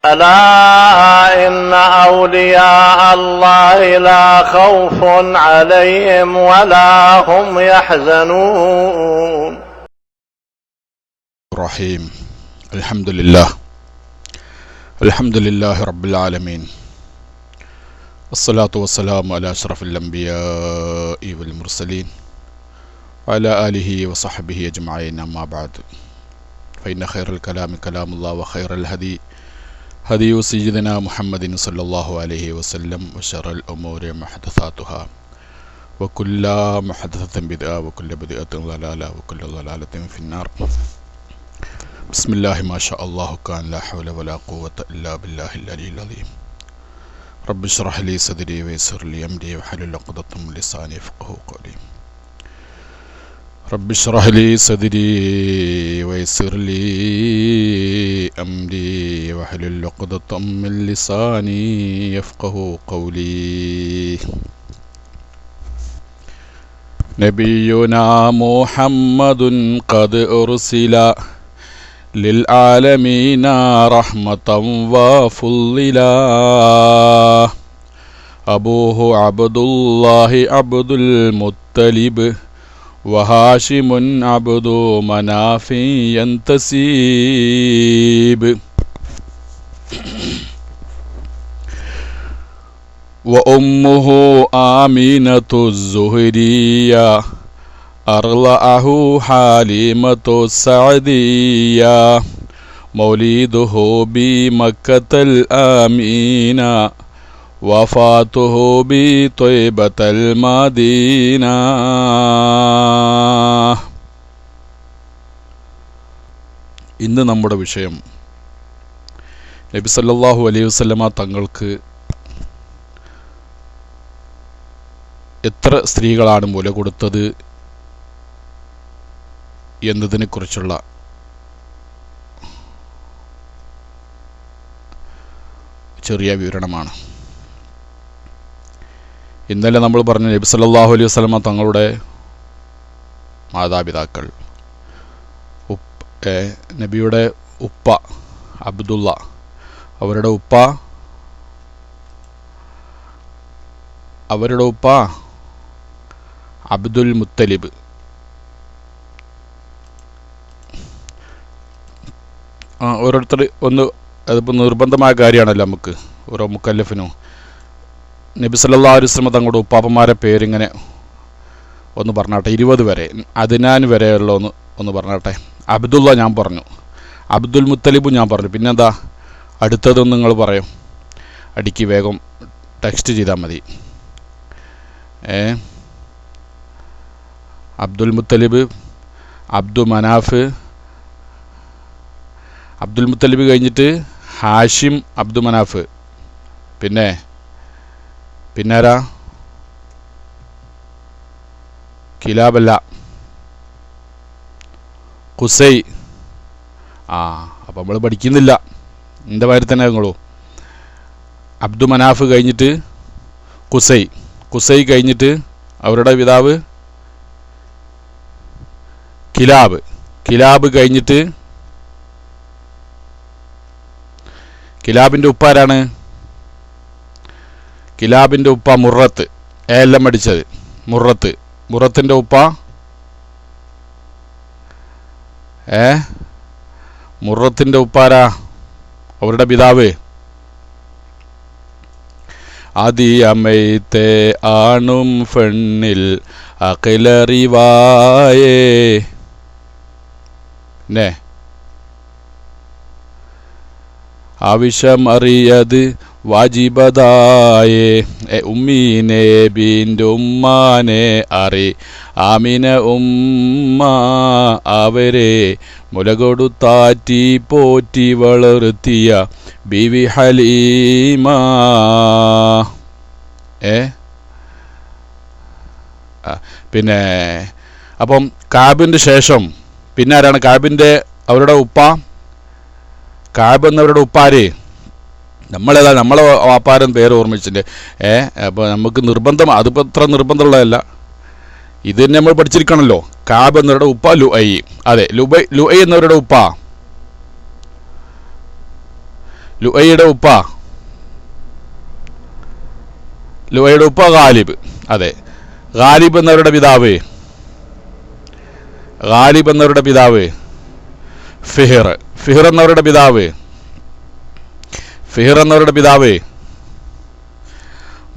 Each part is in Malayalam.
ألا إن أولياء الله لا خوف عليهم ولا هم يحزنون. الرحيم. الحمد لله رب العالمين، والصلاة والسلام على أشرف الأنبياء والمرسلين وعلى آله وصحبه أجمعين، أما بعد، فإن خير الكلام كلام الله، وخير الهدي هدي سيدنا محمد صلى الله عليه وسلم، وشر الأمور محدثاتها، وكل محدثة بدعة، وكل بدعة ضلالة، وكل ضلالة في النار. بسم الله ما شاء الله كان، لا حول ولا قوة إلا بالله العلي العظيم. رب اشرح لي صدري ويسر لي أمري واحلل عقدة من لساني يفقهوا قولي. رب اشرح لي صدري ويسر لي أمري واحلل عقدة من لساني يفقهوا قولي. نبينا محمد قد أرسل للعالمين رحمة وفضلا، أبوه عبد الله عبد المطلب، وهاشم عبد مناف ينتسب، وأمه آمنة الزهرية، أرضعه حليمة السعدية، مولده بمكة الآمينة، وفاته بطيبة المدينة. ഇന്ന് നമ്മുടെ വിഷയം നബി സല്ലല്ലാഹു അലൈഹി വസല്ലമ തങ്ങൾക്ക് എത്ര സ്ത്രീകളാണ് മുല കൊടുത്തത് എന്നതിനെക്കുറിച്ചുള്ള ചെറിയ വിവരണമാണ്. ഇന്നലെ നമ്മൾ പറഞ്ഞു, നബി സല്ലല്ലാഹു അലൈഹി വസല്ലമ തങ്ങളുടെ മാതാപിതാക്കൾ, നബിയുടെ ഉപ്പ അബ്ദുള്ള, അവരുടെ ഉപ്പ അബ്ദുൽ മുത്തലിബ്, ഓരോരുത്തർ ഒന്ന്, അതിപ്പോൾ നിർബന്ധമായ കാര്യമാണല്ലോ നമുക്ക് ഓരോ മുക്കല്ലഫിനും. നബി സല്ലല്ലാഹു അലൈഹി വസല്ലം തങ്ങളുടെ ഉപ്പാപ്പന്മാരെ പേരിങ്ങനെ ഒന്ന് പറഞ്ഞാട്ടെ, 20 വരെ, അദ്നാൻ വരെയുള്ള ഒന്ന് പറഞ്ഞാട്ടെ. അബ്ദുള്ള ഞാൻ പറഞ്ഞു, അബ്ദുൽ മുത്തലിബും ഞാൻ പറഞ്ഞു, പിന്നെന്താ അടുത്തതൊന്നും നിങ്ങൾ പറയും, അടിക്ക് വേഗം ടെക്സ്റ്റ് ചെയ്താൽ മതി. അബ്ദുൽ മുത്തലിബ്, അബ്ദു മനാഫ്, അബ്ദുൽ മുത്തലിബ് കഴിഞ്ഞിട്ട് ഹാഷിം അബ്ദു മനാഫ്, പിന്നാരാ കിലാബല്ല, ഖുസൈ. അപ്പം നമ്മൾ പഠിക്കുന്നില്ല, എൻ്റെ മാതിരി തന്നെ നിങ്ങളോ. അബ്ദു മനാഫ് കഴിഞ്ഞിട്ട് ഖുസൈ കഴിഞ്ഞിട്ട് അവരുടെ പിതാവ് കിലാബ് കഴിഞ്ഞിട്ട് കിലാബിൻ്റെ ഉപ്പ ആരാണ്? കിലാബിൻ്റെ ഉപ്പ മുറത്ത്, എല്ലാം അടിച്ചത് മുറത്തിൻ്റെ ഉപ്പ മുറത്തിൻ്റെ ഉപ്പാരാ? അവരുടെ പിതാവ് അതിയമൈത്തെ ആണും പെണ്ണിൽ അഖിലറിവായേ, ആവശ്യം അറിയത് വാജിബദായേ, ഉമ്മീനെ ബീൻ്റെ ഉമ്മാനെ അറി ആമിന ഉമ്മ, അവരെ മുലകൊടുത്താറ്റി പോറ്റി വളർത്തിയ ബീവി ഹലീമ. പിന്നെ അപ്പം കാബിൻ്റെ ശേഷം പിന്നെ ആരാണ്? അവരുടെ ഉപ്പ കാബ് എന്നവരുടെ ഉപ്പാര് നമ്മളെ വാപ്പാരൻ പേര് ഓർമ്മിച്ചിട്ടുണ്ട്. അപ്പോൾ നമുക്ക് നിർബന്ധം, അതിപ്പോൾ അത്ര നിർബന്ധമുള്ളതല്ല, ഇത് തന്നെ നമ്മൾ പഠിച്ചിരിക്കണമല്ലോ. കാബ് എന്നവരുടെ ഉപ്പ ലുഐ, അതെ ലുഐ എന്നവരുടെ ഉപ്പ ലുഐയുടെ ഉപ്പ ഗാലിബ്. അതെ, ഗാലിബ് എന്നവരുടെ പിതാവ് ഫിഹിർ എന്നവരുടെ പിതാവ്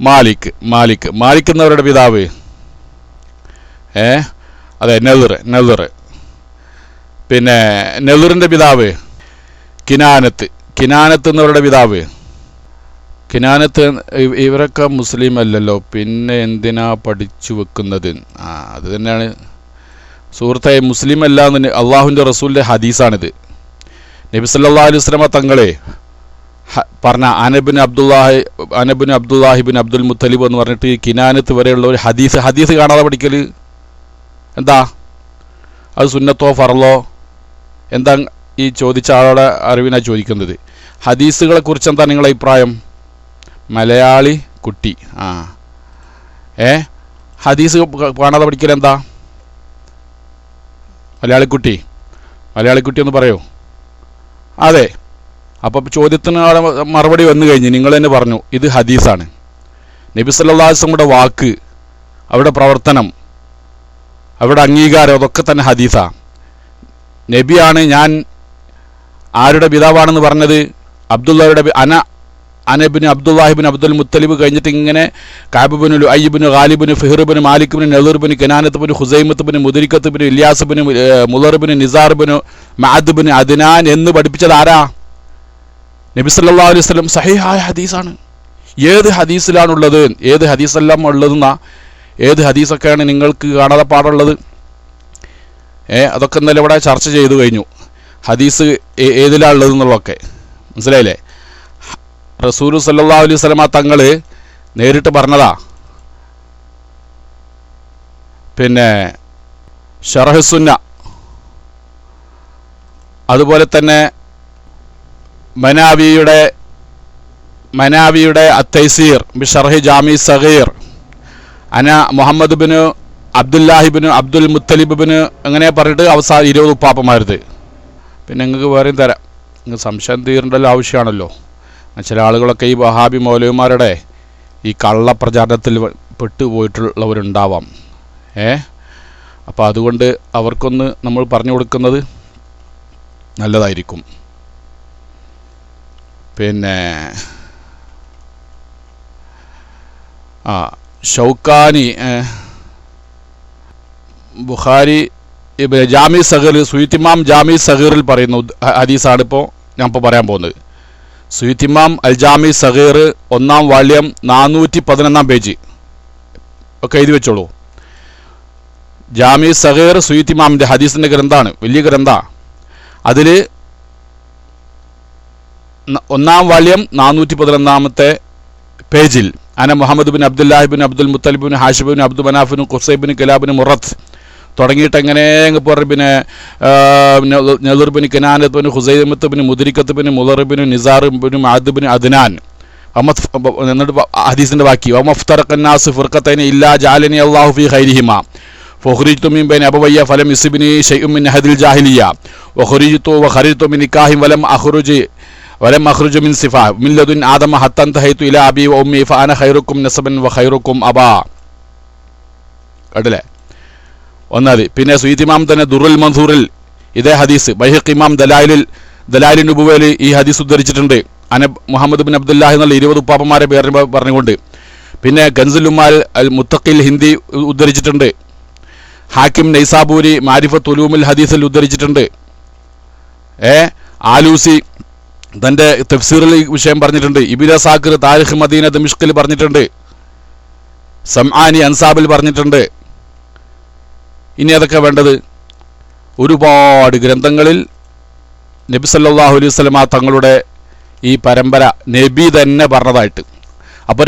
മാലിക് എന്നവരുടെ പിതാവ് അതെ നെളിർ. പിന്നെ നെളിറിൻ്റെ പിതാവ് കിനാനത്ത് എന്നവരുടെ പിതാവ്. കിനാനത്ത് ഇവരൊക്കെ മുസ്ലിം അല്ലല്ലോ, പിന്നെ എന്തിനാ പഠിച്ചു വെക്കുന്നത്? അത് തന്നെയാണ് സുഹൃത്തെ, മുസ്ലിം അല്ല എന്ന് അള്ളാഹുവിൻ്റെ റസൂലിൻ്റെ ഹദീസാണിത്. നബി സല്ലല്ലാഹു അലൈഹി വസല്ലമ തങ്ങളെ പറഞ്ഞ അനബിൻ അബ്ദുല്ലാഹിബിൻ അബ്ദുൽ മുത്തലിബ് എന്ന് പറഞ്ഞിട്ട് കിനാനത്ത് വരെയുള്ള ഒരു ഹദീസ് കാണാതെ പഠിക്കൽ എന്താ? അത് സുന്നത്തോ ഫർളോ? എന്താ ഈ ചോദിച്ച ആളുടെ അറിവിനാ ചോദിക്കുന്നത്. ഹദീസുകളെ കുറിച്ച് എന്താ നിങ്ങളുടെ അഭിപ്രായം? മലയാളി കുട്ടി ഹദീസ് കാണാതെ പഠിക്കൽ എന്താ? മലയാളിക്കുട്ടി ഒന്ന് പറയൂ. അതെ, അപ്പോൾ ചോദ്യത്തിന് മറുപടി വന്നു കഴിഞ്ഞ് നിങ്ങൾ തന്നെ പറഞ്ഞു ഇത് ഹദീസാണ്. നബി സല്ലല്ലാഹു അലൈഹി വസല്ലമയുടെ വാക്ക്, അവിടെ പ്രവർത്തനം, അവിടെ അംഗീകാരം, അതൊക്കെ തന്നെ ഹദീസാ. നബിയാണ് ഞാൻ ആരുടെ പിതാവാണെന്ന് പറഞ്ഞത്? അബ്ദുള്ളയുടെ അനബിന് അബ്ദുല്ലാഹിബിൻ അബ്ദുൽ മുത്തലിബ് കഴിഞ്ഞിട്ട് ഇങ്ങനെ കാബിബിന് ലുഅയ്യിബിന് ഗാലിബിന് ഫിഹിർബിന് മാലിക്ബിന് നെളിർബിന് കിനാനത്തുബിന് ഹുസൈമത്തുബിന് മുദരിക്കത്തുബിന് ഇല്യാസുബിന് മുളർബിന് നിസാർബിന് മഅദ്ബിന് അദ്നാൻ എന്ന് പഠിപ്പിച്ചത് ആരാ? നബി സല്ലല്ലാഹു അലൈഹി വസല്ലം. സഹീഹായ ഹദീസാണ്. ഏത് ഹദീസിലാണുള്ളത്? ഏത് ഹദീസെല്ലാം ഉള്ളതെന്നാ? ഏത് ഹദീസൊക്കെയാണ് നിങ്ങൾക്ക് കാണാതെ പാടുള്ളത്? അതൊക്കെ ഇന്നലെ ഇവിടെ ചർച്ച ചെയ്തു കഴിഞ്ഞു. ഹദീസ് ഏതിലാണ് ഉള്ളതെന്നുള്ളതൊക്കെ മനസ്സിലായില്ലേ? റസൂൽ സല്ലല്ലാഹു അലൈഹി വസല്ലമ തങ്ങൾ നേരിട്ട് പറഞ്ഞതാ. പിന്നെ ശറഹ് സുന്ന, അതുപോലെ തന്നെ മനാവിയുടെ അത്തൈസീർ ബിശർഹി ജാമി സഗീർ, മുഹമ്മദ് ബിന് അബ്ദുല്ലാഹിബിന് അബ്ദുൽ മുത്തലിബിന് അങ്ങനെ പറഞ്ഞിട്ട് അവസാനം 20 ഉപ്പാപ്പന്മാരുത്. പിന്നെ നിങ്ങൾക്ക് വേറെയും തരാം, നിങ്ങൾക്ക് സംശയം തീരേണ്ടല്ലോ, ആവശ്യമാണല്ലോ. ചില ആളുകളൊക്കെ ഈ വഹാബി മൗലവിമാരുടെ ഈ കള്ളപ്രചാരണത്തിൽ പെട്ടുപോയിട്ടുള്ളവരുണ്ടാവാം. അപ്പോൾ അതുകൊണ്ട് അവർക്കൊന്ന് നമ്മൾ പറഞ്ഞു കൊടുക്കുന്നത് നല്ലതായിരിക്കും. പിന്നെ ഷൗക്കാനി ബുഖാരി ജാമി സഗീർ, സുയ്യിത്തിമാം ജാമി സഗീറിൽ പറയുന്ന ഹദീസാണ് ഞാൻ പറയാൻ പോകുന്നത്. സുയ്യിത്തിമാം അൽ ജാമി സഗീർ 1-ാം വാള്യം 411-ാം പേജ് ഒക്കെ എഴുതി വെച്ചോളൂ. ജാമി സഗീർ സുയ്യിത്തിമാമിൻ്റെ ഹദീസിൻ്റെ ഗ്രന്ഥമാണ്, വലിയ ഗ്രന്ഥമാണ്. അതിൽ 1-ാം വാള്യം 411-ാമത്തെ പേജിൽ മുഹമ്മദ് ബിൻ അബ്ദുല്ലാഹിബിൻ അബ്ദുൽ മുത്തലിബിൻ ഹാഷിബിൻ അബ്ദു മനാഫിന് ഖുസൈബിന് കലാബിന് മുറത്ത് തുടങ്ങിയിട്ട് എങ്ങനെ പറഞ്ഞു. പിന്നെ നെളിർബിന് കിനാനത്തുബിന് ഹുസൈമത്തുബിന് മുദരിക്കത്തുബിന് മുളർബിന് നിസാറുബിന് മഅദ്ബിന് അദ്നാൻ. എന്നിട്ട് ഹദീസിൻ്റെ ബാക്കി വമഫ്തറഖന്നാസ് ഫിർഖത്തൈന ഇല്ലാ ജഅലനി അല്ലാഹു ഫീ ഖൈരിഹിമാ ഫഖുരിജ്തു മിൻ ബൈന അബവയ്യ ഫലം യുസിബ്നി ശൈഉൻ മിൻ ഹദിൽ ജാഹിലിയ്യ വഖറിജ്തു മിൻ നിക്കാഹിൻ വലം അഖ്റുജു മിൻ സിഫാ മിൻ ലദുൻ ആദമ ഹത്താ തഹൈതു ഇലാ അബി വ ഉമ്മി ഫഅന ഖൈറുക്കും നസബൻ വ ഖൈറുക്കും അബാ. കേട്ടില്ലേ? ഒന്നത്. പിന്നെ സുയ്യിത്തിമാം തന്നെ ദുറുൽ മൻസൂറിൽ ഇതേ ഹദീസ്, ബൈഹഖി ഇമാം ദലായിലുൻ നുബുവയിൽ ഈ ഹദീസ് ഉദ്ധരിച്ചിട്ടുണ്ട്. മുഹമ്മദ് ബിൻ അബ്ദുല്ലാഹി എന്നുള്ള 20 ഉപ്പാപ്പന്മാരെ പേര് പറഞ്ഞുകൊണ്ട്. പിന്നെ ഗൻസുൽ ഉമ്മാൽ അൽ മുത്തഖിൽ ഹിന്ദി ഉദ്ധരിച്ചിട്ടുണ്ട്. ഹാക്കിം നൈസാബൂരി മാരിഫത്ത് ഉലൂമുൽ ഹദീസിൽ ഉദ്ധരിച്ചിട്ടുണ്ട്. ആലൂസി തൻ്റെ തഫ്സീറിൽ ഈ വിഷയം പറഞ്ഞിട്ടുണ്ട്. ഇബ്നു സാക്കിർ താരിഖ് മദീന ദമിഷ്കിൽ പറഞ്ഞിട്ടുണ്ട്. സംആനി അൻസാബിൽ പറഞ്ഞിട്ടുണ്ട്. ഇനി അതൊക്കെ വേണ്ടത് ഒരുപാട് ഗ്രന്ഥങ്ങളിൽ നബി സല്ലല്ലാഹു അലൈഹി വസല്ലമ തങ്ങളുടെ ഈ പരമ്പര നബി തന്നെ പറഞ്ഞതായിട്ട്. അപ്പോൾ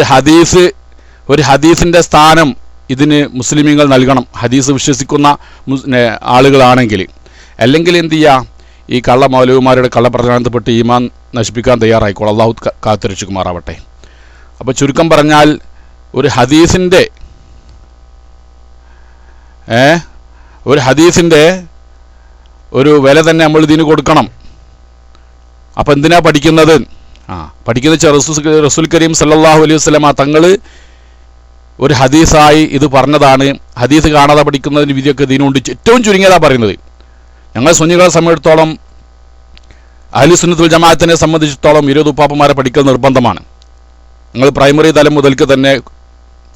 ഒരു ഹദീസിൻ്റെ സ്ഥാനം ഇതിന് മുസ്ലിമീങ്ങൾ നൽകണം, ഹദീസ് വിശ്വസിക്കുന്ന ആളുകളാണെങ്കിൽ. അല്ലെങ്കിൽ എന്ത് ചെയ്യുക, ഈ കള്ള മൗലവിമാരുടെ കള്ളപ്രചാരണത്തിൽപ്പെട്ട് ഈമാൻ നശിപ്പിക്കാൻ തയ്യാറായിക്കോളൂ. അള്ളാഹു കാത്തുരക്ഷിക്കുമാറാവട്ടെ. അപ്പോൾ ചുരുക്കം പറഞ്ഞാൽ ഒരു ഹദീസിൻ്റെ ഒരു വില തന്നെ നമ്മൾ ഇതിന് കൊടുക്കണം. അപ്പം എന്തിനാ പഠിക്കുന്നത്? പഠിക്കുന്ന റസൂൽ കരീം സല്ലല്ലാഹു അലൈഹി വസല്ലമ തങ്ങൾ ഒരു ഹദീസായി ഇത് പറഞ്ഞതാണ്. ഹദീസ് കാണാതെ പഠിക്കുന്നതിന് വിധിയൊക്കെ ഇതിനുണ്ട്. ഏറ്റവും ചുരുങ്ങിയതാണ് പറയുന്നത്. ഞങ്ങൾ സുന്നികളെ സംബന്ധിച്ചിടത്തോളം, അഹ്ലു സുന്നത്ത് വൽ ജമാഅത്തിനെ സംബന്ധിച്ചിടത്തോളം 20 ഉപ്പാപ്പമാരെ പഠിക്കൽ നിർബന്ധമാണ്. ഞങ്ങൾ പ്രൈമറി തലം മുതൽക്ക് തന്നെ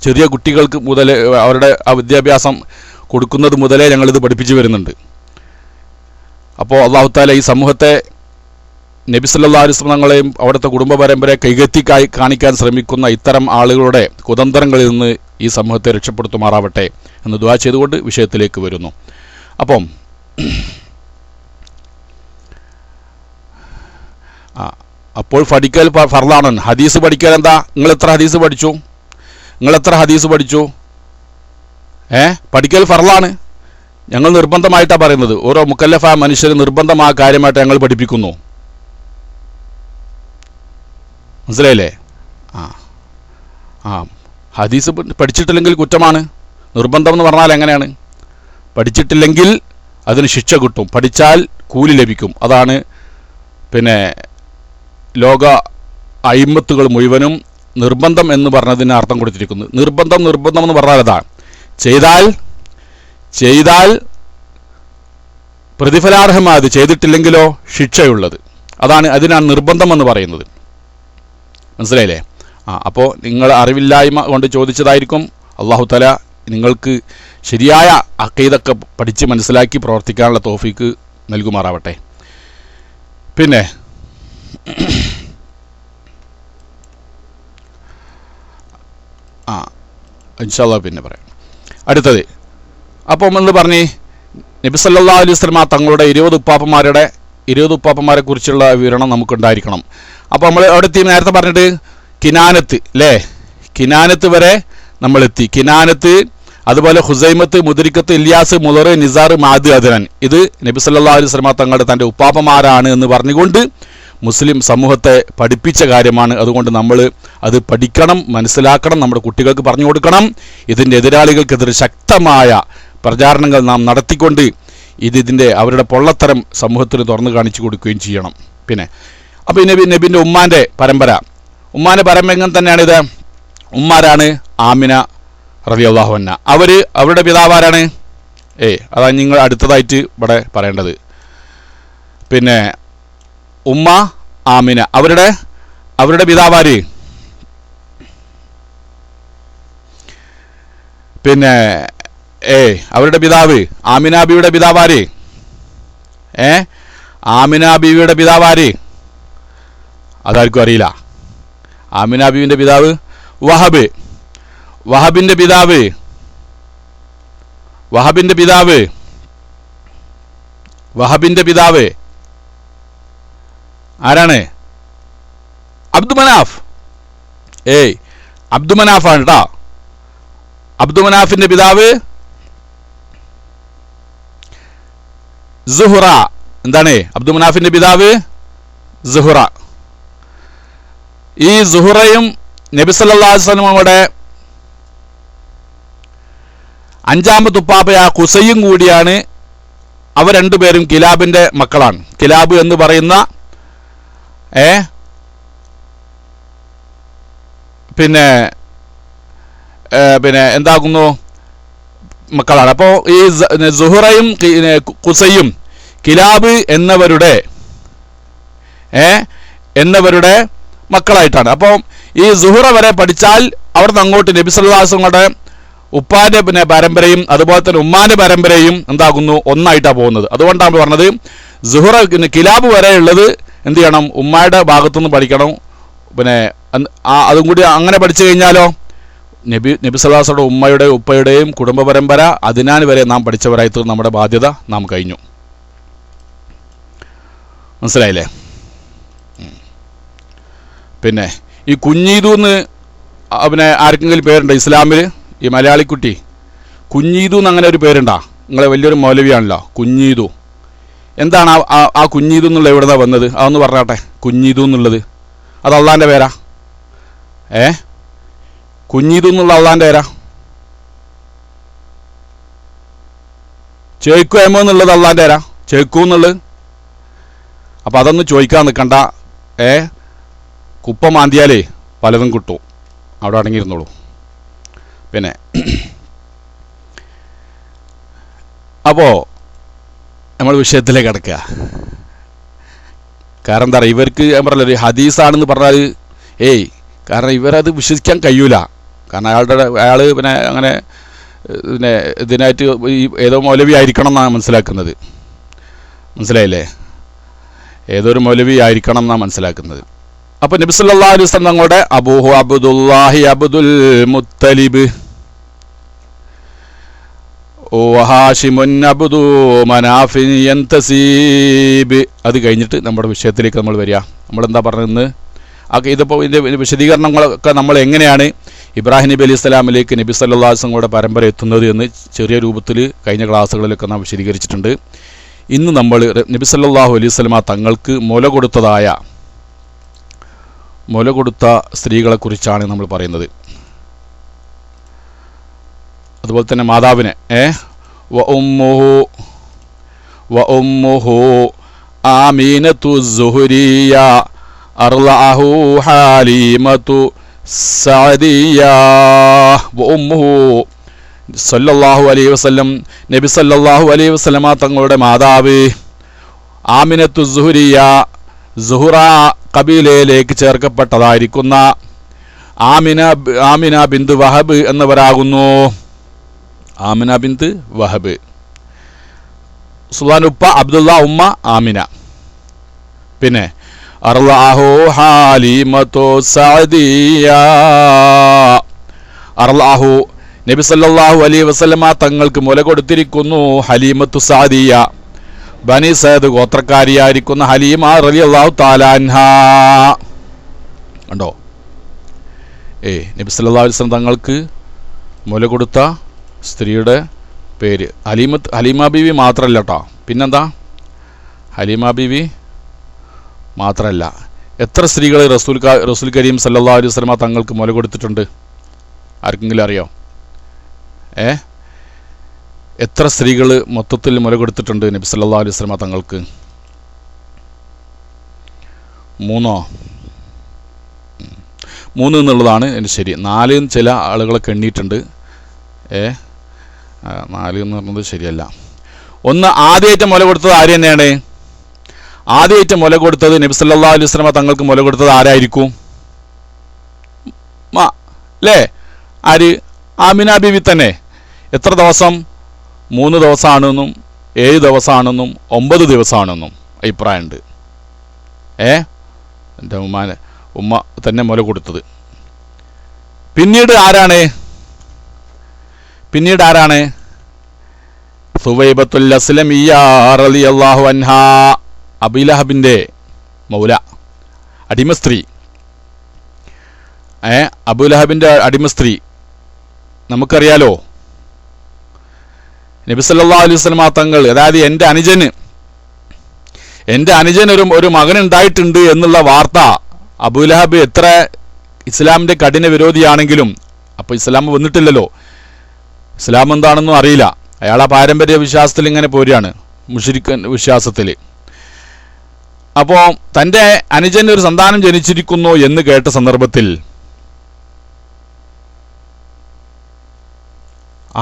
ചെറിയ കുട്ടികൾക്ക് മുതൽ അവരുടെ ആ വിദ്യാഭ്യാസം കൊടുക്കുന്നത് മുതലേ ഞങ്ങളിത് പഠിപ്പിച്ചു വരുന്നുണ്ട്. അപ്പോൾ അല്ലാഹു തആല ഈ സമൂഹത്തെ നബി സല്ലല്ലാഹു അലൈഹി വസല്ലം തങ്ങളെയും അവിടുത്തെ കുടുംബ പരമ്പരയെ കൈകത്തി കാണിക്കാൻ ശ്രമിക്കുന്ന ഇത്തരം ആളുകളുടെ കുതന്ത്രങ്ങളിൽ നിന്ന് ഈ സമൂഹത്തെ രക്ഷപ്പെടുത്തുമാറാവട്ടെ എന്ന് ദുആ ചെയ്തുകൊണ്ട് വിഷയത്തിലേക്ക് വരുന്നു. അപ്പം അപ്പോൾ പഠിക്കൽ ഫർളാണ്. ഹദീസ് പഠിക്കൽ എന്താ? നിങ്ങൾ എത്ര ഹദീസ് പഠിച്ചു? പഠിക്കൽ ഫർളാണ്. ഞങ്ങൾ നിർബന്ധമായിട്ടാണ് പറയുന്നത്. ഓരോ മുക്കല്ലഫായ മനുഷ്യർ നിർബന്ധമായ കാര്യമായിട്ട് ഞങ്ങൾ പഠിപ്പിക്കുന്നു. മനസ്സിലായില്ലേ? ഹദീസ് പഠിച്ചിട്ടില്ലെങ്കിൽ കുറ്റമാണ്. നിർബന്ധം എന്ന് പറഞ്ഞാൽ എങ്ങനെയാണ്? പഠിച്ചിട്ടില്ലെങ്കിൽ അതിന് ശിക്ഷ കിട്ടും, പഠിച്ചാൽ കൂലി ലഭിക്കും. അതാണ് പിന്നെ ലോക അയിമ്മത്തുകൾ മുഴുവനും നിർബന്ധം എന്ന് പറഞ്ഞതിന് അർത്ഥം കൊടുത്തിരിക്കുന്നത്. നിർബന്ധം എന്ന് പറഞ്ഞാൽ അതാണ്, ചെയ്താൽ പ്രതിഫലാർഹമായത്, ചെയ്തിട്ടില്ലെങ്കിലോ ശിക്ഷയുള്ളത്. അതിനാണ് നിർബന്ധം എന്ന് പറയുന്നത്. മനസ്സിലായില്ലേ? അപ്പോൾ നിങ്ങൾ അറിവില്ലായ്മ കൊണ്ട് ചോദിച്ചതായിരിക്കും. അല്ലാഹു തആല നിങ്ങൾക്ക് ശരിയായ അഖീദൊക്കെ പഠിച്ച് മനസ്സിലാക്കി പ്രവർത്തിക്കാനുള്ള തൗഫീക്ക് നൽകുമാറാവട്ടെ. പിന്നെ ഇൻഷാ അല്ലാഹ് പിന്നെ പറയാം. അടുത്തത് അപ്പോൾ നമ്മൾ പറഞ്ഞ് നബി സല്ലല്ലാഹു അലൈഹി വസല്ലം തങ്ങളുടെ 20 ഉപ്പാപ്പമാരെ കുറിച്ചുള്ള വിവരണം നമുക്കുണ്ടായിരിക്കണം. അപ്പോൾ നമ്മൾ അവിടെ എത്തി, നേരത്തെ പറഞ്ഞിട്ട് കിനാനത്ത് അല്ലേ, കിനാനത്ത് വരെ നമ്മളെത്തി. കിനാനത്ത്, അതുപോലെ ഹുസൈമത്ത്, മുദ്രിക്കത്ത്, ഇല്യാസ്, മുളർ, നിസാർ, മാദ്, അദ്നാൻ, ഇത് നബി സല്ലല്ലാഹു അലൈഹി വസല്ലം തങ്ങളുടെ തൻ്റെ ഉപ്പാപ്പമാരാണ് എന്ന് പറഞ്ഞുകൊണ്ട് മുസ്ലിം സമൂഹത്തെ പഠിപ്പിച്ച കാര്യമാണ്. അതുകൊണ്ട് നമ്മൾ അത് പഠിക്കണം, മനസ്സിലാക്കണം, നമ്മുടെ കുട്ടികൾക്ക് പറഞ്ഞു കൊടുക്കണം. ഇതിൻ്റെ എതിരാളികൾക്കെതിരെ ശക്തമായ പ്രചാരണങ്ങൾ നാം നടത്തിക്കൊണ്ട് ഇതിൻ്റെ അവരുടെ പൊള്ളത്തരം സമൂഹത്തിന് തുറന്നു കാണിച്ചു കൊടുക്കുകയും ചെയ്യണം. പിന്നെ അപ്പോൾ നബിൻ്റെ ഉമ്മാൻ്റെ പരമ്പര എങ്ങനെ തന്നെയാണിത്? ഉമ്മാരാണ് ആമിന റളിയല്ലാഹു അൻഹ. അവരുടെ പിതാവാരാണ്? അതാണ് നിങ്ങൾ അടുത്തതായിട്ട് ഇവിടെ പറയേണ്ടത്. പിന്നെ ഉമ്മ ആമിന, അവരുടെ പിതാവാര്? പിന്നെ അവരുടെ പിതാവ് ആമിന ബീവിയുടെ പിതാവാര്? ആമിന ബീവിയുടെ പിതാവാര്? അതാർക്കും അറിയില്ല. ആമിന ബീവിൻ്റെ പിതാവ് വഹബിൻ്റെ പിതാവ് ആരാണ്? അബ്ദുമനാഫ്. അബ്ദുമനാഫാണ് കേട്ടോ. അബ്ദുമനാഫിൻ്റെ പിതാവ് സുഹറ. എന്താണ് അബ്ദുമനാഫിൻ്റെ പിതാവ്? സുഹറ. ഈ സുഹറയും നബി സല്ലല്ലാഹു അലൈഹി വസല്ലമയുടെ 5ാമത്തെ ഉപ്പാപ്പയ ഖുസയും കൂടിയാണ്. അവർ രണ്ടുപേരും കിലാബിൻ്റെ മക്കളാണ്. കിലാബ് എന്ന് പറയുന്ന പിന്നെ എന്താകുന്നു മക്കളാണ്. അപ്പോൾ ഈ സുഹറയും ഖുസയും കിലാബ് എന്നവരുടെ മക്കളായിട്ടാണ്. അപ്പോൾ ഈ സുഹറ വരെ പഠിച്ചാൽ അവിടുന്ന് അങ്ങോട്ട് നബി സല്ലല്ലാഹു അലൈഹി വസല്ലമയുടെ ഉപ്പാന്റെ പരമ്പരയും അതുപോലെ തന്നെ ഉമ്മാന്റെ പരമ്പരയും എന്താകുന്നു? ഒന്നായിട്ടാണ് പോകുന്നത്. അതുകൊണ്ടാണ് പറഞ്ഞത് സുഹറ കിലാബ് വരെ ഉള്ളത് എന്ത് ചെയ്യണം? ഉമ്മായുടെ ഭാഗത്തുനിന്ന് പഠിക്കണം. പിന്നെ അതും കൂടി അങ്ങനെ പഠിച്ചു കഴിഞ്ഞാലോ നബി സല്ലല്ലാഹു അലൈഹി വസല്ലമയുടെ ഉമ്മയുടെയും ഉപ്പയുടെയും കുടുംബ പരമ്പര അദ്നാൻ വരെ നാം പഠിച്ചവരായി തീർന്ന് നമ്മുടെ ബാധ്യത നാം കഴിഞ്ഞു. മനസ്സിലായില്ലേ? പിന്നെ ഈ കുഞ്ഞീദു എന്ന് ആർക്കെങ്കിലും പേരുണ്ടോ ഇസ്ലാമിൽ? ഈ മലയാളിക്കുട്ടി കുഞ്ഞീദു എന്ന് അങ്ങനെ ഒരു പേരുണ്ടാ? നിങ്ങളെ വലിയൊരു മൗലവിയാണല്ലോ കുഞ്ഞീദു. എന്താണ് ആ കുഞ്ഞീദു എന്നുള്ള എവിടുന്നാ വന്നത്? അതൊന്ന് പറഞ്ഞാട്ടെ. കുഞ്ഞീദു എന്നുള്ളത് അത് അള്ളാൻ്റെ പേരാ? കുഞ്ഞീദു എന്നുള്ള അള്ളാൻ്റെ പേരാ? ചേക്കു എമോ എന്നുള്ളത് അള്ളാൻ്റെ പേരാ? ചേക്കു എന്നുള്ളത്? അപ്പം അതൊന്നും ചോദിക്കാൻ നിൽക്കണ്ട. കുപ്പ മാന്തിയാലേ പലതും കിട്ടും. അവിടെ അടങ്ങിയിരുന്നോളൂ. പിന്നെ അപ്പോൾ നമ്മൾ വിഷയത്തിലേക്ക് കിടക്കുക. കാരണം എന്താ പറയുക, ഇവർക്ക് ഞാൻ പറഞ്ഞല്ലോ ഒരു ഹദീസാണെന്ന് പറഞ്ഞാൽ കാരണം ഇവരത് വിശ്വസിക്കാൻ കഴിയൂല. കാരണം അയാൾ പിന്നെ അങ്ങനെ പിന്നെ ഇതിനായിട്ട് ഈ ഏതോ മൗലവി ആയിരിക്കണം എന്നാണ് മനസ്സിലാക്കുന്നത്. മനസ്സിലായില്ലേ? ഏതൊരു മൗലവി ആയിരിക്കണം എന്നാണ് മനസ്സിലാക്കുന്നത്. അപ്പോൾ നബി സല്ലല്ലാഹു അലൈഹി വസല്ലം തങ്ങളുടെ അബൂഹു അബ്ദുല്ലാഹി അബ്ദുൽ മുത്തലിബ് ഹാഷിമുൻ അബ്ദു മനാഫിൻ യന്തസീബ്. അത് കഴിഞ്ഞിട്ട് നമ്മുടെ വിഷയത്തിലേക്ക് നമ്മൾ വരിക. നമ്മളെന്താ പറഞ്ഞതെന്ന് ഇതിപ്പോൾ ഇതിൻ്റെ വിശദീകരണങ്ങളൊക്കെ നമ്മൾ എങ്ങനെയാണ് ഇബ്രാഹിം നബി അലൈഹി സ്വലാമിലേക്ക് നബി സല്ലല്ലാഹു അലൈഹി വസല്ലമയുടെ പരമ്പര എത്തുന്നത് എന്ന് ചെറിയ രൂപത്തിൽ കഴിഞ്ഞ ക്ലാസ്സുകളിലൊക്കെ നാം വിശദീകരിച്ചിട്ടുണ്ട്. ഇന്ന് നമ്മൾ നബി സല്ലല്ലാഹു അലൈഹി വസല്ലമ തങ്ങൾക്ക് മുല കൊടുത്ത സ്ത്രീകളെക്കുറിച്ചാണ് നമ്മൾ പറയുന്നത്. അതുപോലെ തന്നെ മാതാവിനെ വ ഉമ്മുഹു ആമീനത്തു സുഹരിയ അർളഅഹു ഹാലിമത്തു സഅദിയ. വ ഉമ്മുഹു സല്ലല്ലാഹു അലൈഹി വസല്ലം നബി സല്ലല്ലാഹു അലൈഹി വസല്ലമ തങ്ങളുടെ മാതാവ് ആമിനത്തു സുഹരിയ സുഹറ കബീലയിലേക്ക് ചേർക്കപ്പെട്ടതായിരിക്കുന്ന ആമിന ബിന്ത് വഹബ് എന്നവരാകുന്നു. ആമിന ബിന്ത് വഹബ്. സുൽത്താൻ ഉപ്പ അബ്ദുള്ള, ഉമ്മ ആമിന. പിന്നെ അർളഅഹു ഹാലിമത്തു സഅദിയ. അർളഅഹു നബി സല്ലല്ലാഹു അലൈഹി വസല്ലമ തങ്ങൾക്ക് മുല കൊടുത്തിരിക്കുന്നു ഹലീമത്തു സഅദിയ, ബനി സഅദ് ഗോത്രക്കാരിയായിരിക്കുന്ന ഹലീമ റളിയല്ലാഹു തആല അൻഹാ. കണ്ടോ? നബി സല്ലല്ലാഹു അലൈഹി വസല്ലം തങ്ങൾക്ക് മുല കൊടുത്ത സ്ത്രീയുടെ പേര് ഹലീമ ബീവി മാത്രമല്ല കേട്ടോ. പിന്നെന്താ? ഹലീമ ബീവി മാത്രമല്ല, എത്ര സ്ത്രീകൾ റസൂൽ കരീം സല്ലല്ലാഹു അലൈഹി വസല്ലമ തങ്ങൾക്ക് മുല കൊടുത്തിട്ടുണ്ട്? ആർക്കെങ്കിലും അറിയോ? എത്ര സ്ത്രീകൾ മൊത്തത്തിൽ മുല കൊടുത്തിട്ടുണ്ട് നബി സല്ലല്ലാഹു അലൈഹി വസല്ലമ തങ്ങൾക്ക്? 3 എന്നുള്ളതാണ് എൻ്റെ ശരി. 4 ചില ആളുകളൊക്കെ എണ്ണിയിട്ടുണ്ട്. 4 എന്ന് പറഞ്ഞത് ശരിയല്ല. ഒന്ന്, ആദ്യമായിട്ട് മുല കൊടുത്തത് ആര് തന്നെയാണ്? ആദ്യമായിട്ട് മുല കൊടുത്തത് നബി സല്ലല്ലാഹു അലൈഹി വസല്ലമ തങ്ങൾക്ക് മുല കൊടുത്തത് ആരായിരിക്കും? അല്ലേ? ആര്? ആമിന ബീവി തന്നെ. എത്ര ദിവസം? 3 ദിവസമാണെന്നും 7 ദിവസമാണെന്നും 9 ദിവസമാണെന്നും അഭിപ്രായമുണ്ട്. എൻ്റെ ഉമ്മ തന്നെ മുല കൊടുത്തത്. പിന്നീട് ആരാണ്? സുവൈബത്തുൽ അസ്ലമിയ്യ റളിയല്ലാഹു അൻഹാ, അബൂലഹബിൻ്റെ മൗല, അടിമസ്ത്രീ. അബൂലഹബിൻ്റെ അടിമസ്ത്രീ നമുക്കറിയാലോ. നബി സല്ലല്ലാഹു അലൈഹി വസല്ലമ തങ്ങൾ, അതായത് എൻ്റെ അനുജൻ ഒരു മകനുണ്ടായിട്ടുണ്ട് എന്നുള്ള വാർത്ത അബൂലഹബ് എത്ര ഇസ്ലാമിൻ്റെ കഠിന വിരോധിയാണെങ്കിലും, അപ്പോൾ ഇസ്ലാം വന്നിട്ടില്ലല്ലോ, ഇസ്ലാം എന്താണെന്നും അറിയില്ല. അയാൾ ആ പാരമ്പര്യ വിശ്വാസത്തിൽ ഇങ്ങനെ പോരുകയാണ്, മുശ്രിക്ക് വിശ്വാസത്തിൽ. അപ്പോൾ തൻ്റെ അനുജന് ഒരു സന്താനം ജനിച്ചിരിക്കുന്നു എന്ന് കേട്ട സന്ദർഭത്തിൽ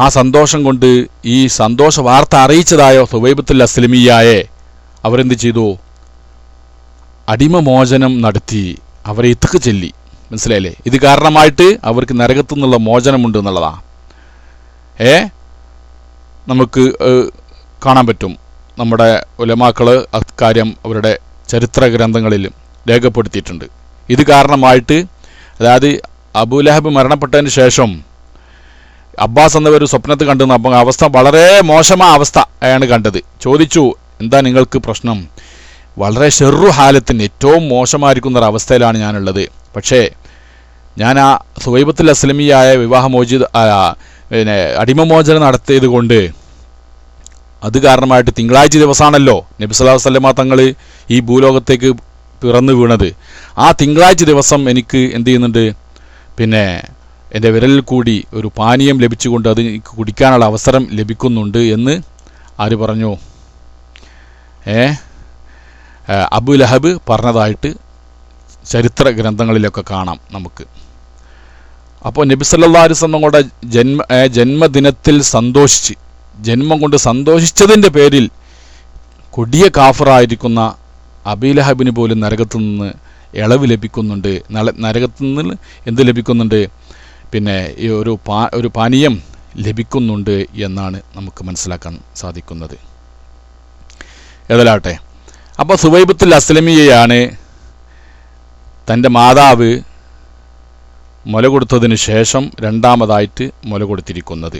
ആ സന്തോഷം കൊണ്ട് ഈ സന്തോഷ വാർത്ത അറിയിച്ചതായ സുവൈബത്തുൽ അസ്ലമിയ്യയെ അവരെന്ത് ചെയ്തു? അടിമമോചനം നടത്തി അവരെ ഇത്തക്ക് ചൊല്ലി. മനസ്സിലായില്ലേ? ഇത് കാരണമായിട്ട് അവർക്ക് നരകത്തു നിന്നുള്ള മോചനമുണ്ട് എന്നുള്ളതാണ്. നമുക്ക് കാണാൻ പറ്റും. നമ്മുടെ ഉലമാക്കൾ അക്കാര്യം അവരുടെ ചരിത്ര ഗ്രന്ഥങ്ങളിൽ രേഖപ്പെടുത്തിയിട്ടുണ്ട്. ഇത് കാരണമായിട്ട്, അതായത് അബൂലഹബ് മരണപ്പെട്ടതിന് ശേഷം അബ്ബാസ് എന്നവർ സ്വപ്നത്തിൽ കണ്ടെന്ന്. അപ്പം അവസ്ഥ വളരെ മോശമായ അവസ്ഥ അയാണ് കണ്ടത്. ചോദിച്ചു, എന്താ നിങ്ങൾക്ക് പ്രശ്നം? വളരെ ഷെറു ഹാലത്തിന് ഏറ്റവും മോശമായിരിക്കുന്ന ഒരവസ്ഥയിലാണ് ഞാനുള്ളത്. പക്ഷേ ഞാൻ ആ സുവൈബത്തുൽ അസ്ലമിയായ അടിമമോചനം നടത്തിയത് കൊണ്ട്, അത് കാരണമായിട്ട് തിങ്കളാഴ്ച ദിവസമാണല്ലോ നബി സല്ലല്ലാഹു അലൈഹി വസല്ലമ തങ്ങൾ ഈ ഭൂലോകത്തേക്ക് പിറന്നു വീണത്. ആ തിങ്കളാഴ്ച ദിവസം എനിക്ക് എന്ത് ചെയ്യുന്നുണ്ട്? പിന്നെ എൻ്റെ വിരലിൽ കൂടി ഒരു പാനീയം ലഭിച്ചുകൊണ്ട് അത് എനിക്ക് കുടിക്കാനുള്ള അവസരം ലഭിക്കുന്നുണ്ട് എന്ന് ആര് പറഞ്ഞു? അബൂലഹബ് പറഞ്ഞതായിട്ട് ചരിത്ര ഗ്രന്ഥങ്ങളിലൊക്കെ കാണാം നമുക്ക്. അപ്പോൾ നബി സല്ലല്ലാഹു അലൈഹി വസല്ലം കൂടെ ജന്മദിനത്തിൽ സന്തോഷിച്ച്, ജന്മം കൊണ്ട് സന്തോഷിച്ചതിൻ്റെ പേരിൽ കൊടിയ കാഫറായിരിക്കുന്ന അബീലഹബിന് പോലും നരകത്തു നിന്ന് ഇളവ് ലഭിക്കുന്നുണ്ട്. നരകത്തു നിന്ന് എന്ത് ലഭിക്കുന്നുണ്ട്? പിന്നെ ഈ ഒരു പാനീയം ലഭിക്കുന്നുണ്ട് എന്നാണ് നമുക്ക് മനസ്സിലാക്കാൻ സാധിക്കുന്നത്. ഏതലാട്ടെ, അപ്പോൾ സുവൈബത്തുൽ അസ്ലമിയയാണ് തൻ്റെ മാതാവ് മുല കൊടുത്തതിന് ശേഷം രണ്ടാമതായിട്ട് മുല കൊടുത്തിരിക്കുന്നത്.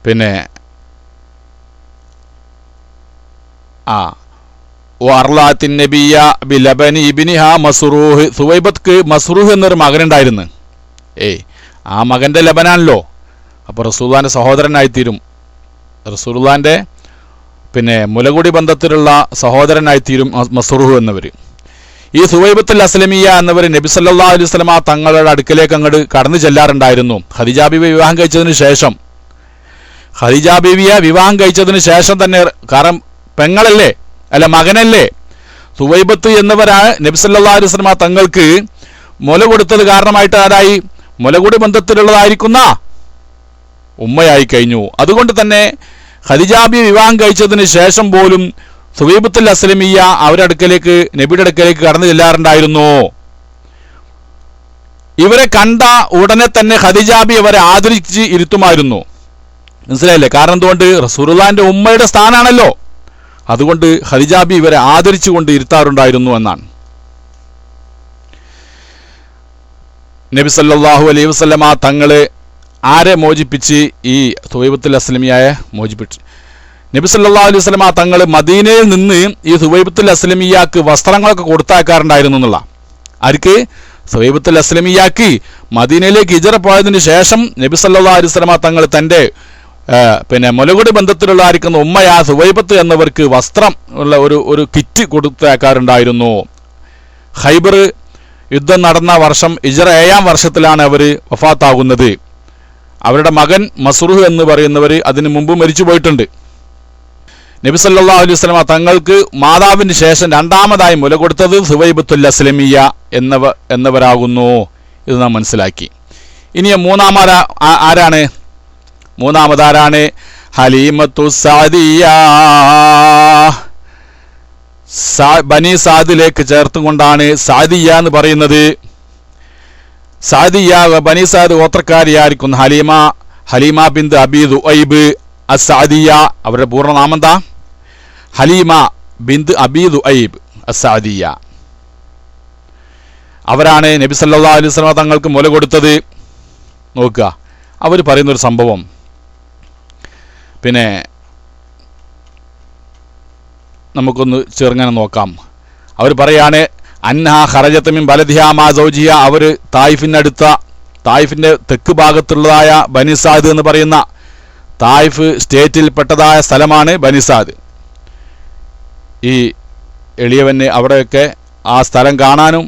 പിന്നെ അർലാത്തിൻ നബിയ ബിലബനി ഇബ്നിഹാ മസ്റൂഹ്. സുവൈബത്ക്ക് മസ്റൂഹ് എന്നൊരു മകനുണ്ടായിരുന്നു. ആ മകൻ്റെ ലബനാണല്ലോ. അപ്പോൾ റസൂലുള്ളാഹിൻ്റെ സഹോദരനായിത്തീരും. റസൂലുള്ളാഹിൻ്റെ പിന്നെ മുലകുടി ബന്ധത്തിലുള്ള സഹോദരനായിത്തീരും മസ്റൂഹ് എന്നവർ. ഈ സുവൈബത്തുൽ അസ്ലമിയ എന്നവർ നബി സല്ലല്ലാഹു അലൈഹി വസല്ലം തങ്ങളുടെ അടുക്കലേക്ക് അങ്ങോട്ട് കടന്നു ചെല്ലാറുണ്ടായിരുന്നു. ഖദീജ ബീവിയെ വിവാഹം കഴിച്ചതിന് ശേഷം. ഖദീജ ബീവിയെ വിവാഹം കഴിച്ചതിന് ശേഷം തന്നെ, കാരണം പെങ്ങളല്ലേ, അല്ല മകനല്ലേ. സുവൈബത്ത് എന്നവരാണ് നബി സല്ലല്ലാഹു അലൈഹി വസല്ലം തങ്ങൾക്ക് മുല കൊടുത്തത് കാരണമായിട്ട് ആരായി? മുലകുടി ബന്ധത്തിലുള്ളതായിരിക്കുന്ന ഉമ്മയായി കഴിഞ്ഞു. അതുകൊണ്ട് തന്നെ ഖദീജ ബീവി വിവാഹം കഴിച്ചതിന് ശേഷം പോലും സുവൈബത്തുൽ അസ്ലമിയ അവരുടെ അടുക്കലേക്ക്, നബിയുടെ അടുക്കലേക്ക് കടന്നു ചെല്ലാറുണ്ടായിരുന്നു. ഇവരെ കണ്ട ഉടനെ തന്നെ ഖദീജ ബീവി അവരെ ആദരിച്ച് ഇരുത്തുമായിരുന്നു. മനസ്സിലായില്ലേ? കാരണം എന്തുകൊണ്ട്? റസൂലുള്ളാഹിന്റെ ഉമ്മയുടെ സ്ഥാനാണല്ലോ. അതുകൊണ്ട് ഖദീജ ബീവി ഇവരെ ആദരിച്ചുകൊണ്ട് ഇരുത്താറുണ്ടായിരുന്നു എന്നാണ്. നബി സല്ലല്ലാഹു അലൈഹി വസല്ലമ തങ്ങളെ ആരെ മോചിപ്പിച്ച്? ഈ സുവൈബത്തുൽ അസ്ലമിയയെ മോചിപ്പിച്ചു. നബി സല്ലല്ലാഹു അലൈഹി വസല്ലമ തങ്ങൾ മദീനയിൽ നിന്ന് ഈ സുവൈബത്തുൽ അസ്ലമിയക്ക് വസ്ത്രങ്ങളൊക്കെ കൊടുത്തയക്കാറുണ്ടായിരുന്നു എന്നുള്ള. ആർക്ക്? സുവൈബത്തുൽ അസ്ലമിയക്ക് മദീനയിലേക്ക് ഹിജ്റ പോയതിന് ശേഷം നബി സല്ലല്ലാഹു അലൈഹി വസല്ലമ തങ്ങൾ തൻ്റെ പിന്നെ മുലകുടി ബന്ധത്തിലുള്ള ആയിരിക്കുന്ന ഉമ്മയാ സുവൈബത്ത് എന്നവർക്ക് വസ്ത്രം ഉള്ള ഒരു കിറ്റ് കൊടുത്തയക്കാറുണ്ടായിരുന്നു. ഖൈബർ യുദ്ധം നടന്ന വർഷം ഹിജ്റ 7-ാം വർഷത്തിലാണ് അവർ വഫാത്താകുന്നത്. അവരുടെ മകൻ മസ്റൂഹ് എന്ന് പറയുന്നവർ അതിനു മുമ്പ് മരിച്ചു പോയിട്ടുണ്ട്. നബി സല്ലല്ലാഹു അലൈഹി വസല്ലം തങ്ങൾക്ക് മാതാവിന് ശേഷം രണ്ടാമതായി മുല കൊടുത്തത് സുവൈബത്തുൽ അസ്ലമിയ എന്നവരാകുന്നു. ഇത് നാം മനസ്സിലാക്കി. ഇനി ആരാണ്? മൂന്നാമതാരാണ്? ഹലീമത്തു സഅദിയ. ബനി സാദിലേക്ക് ചേർത്തുകൊണ്ടാണ് സഅദിയ എന്ന് പറയുന്നത്. സഅദിയ ബനി സാദ് ഗോത്രക്കാരിയായിരിക്കുന്ന ഹലീമ ബിന്ത് അബീ ദുഐബ് അസ്സഅദിയ. അവരുടെ പൂർണ്ണനാമം എന്താ? ഹലീമ ബിന്ത് അബീ ദുഐബ് അസ്സഅദിയ. അവരാണ് നബി സല്ലല്ലാഹു അലൈഹി വസല്ലം തങ്ങൾക്ക് മുല കൊടുത്തത്. നോക്കുക, അവർ പറയുന്നൊരു സംഭവം. പിന്നെ നമുക്കൊന്ന് ചെറുങ്ങനെ നോക്കാം. അവർ പറയാണ്, അൻഹ ഖറജത്ത് മിൻ ബലദിഹാ മാ സൗജിഹ. അവർ തായിഫിൻ്റെ തെക്ക് ഭാഗത്തുള്ളതായ ബനി സാദ് എന്ന് പറയുന്ന തായിഫ് സ്റ്റേറ്റിൽപ്പെട്ടതായ സ്ഥലമാണ് ബനി സാദ്. ഈ എളിയവന് അവിടെയൊക്കെ ആ സ്ഥലം കാണാനും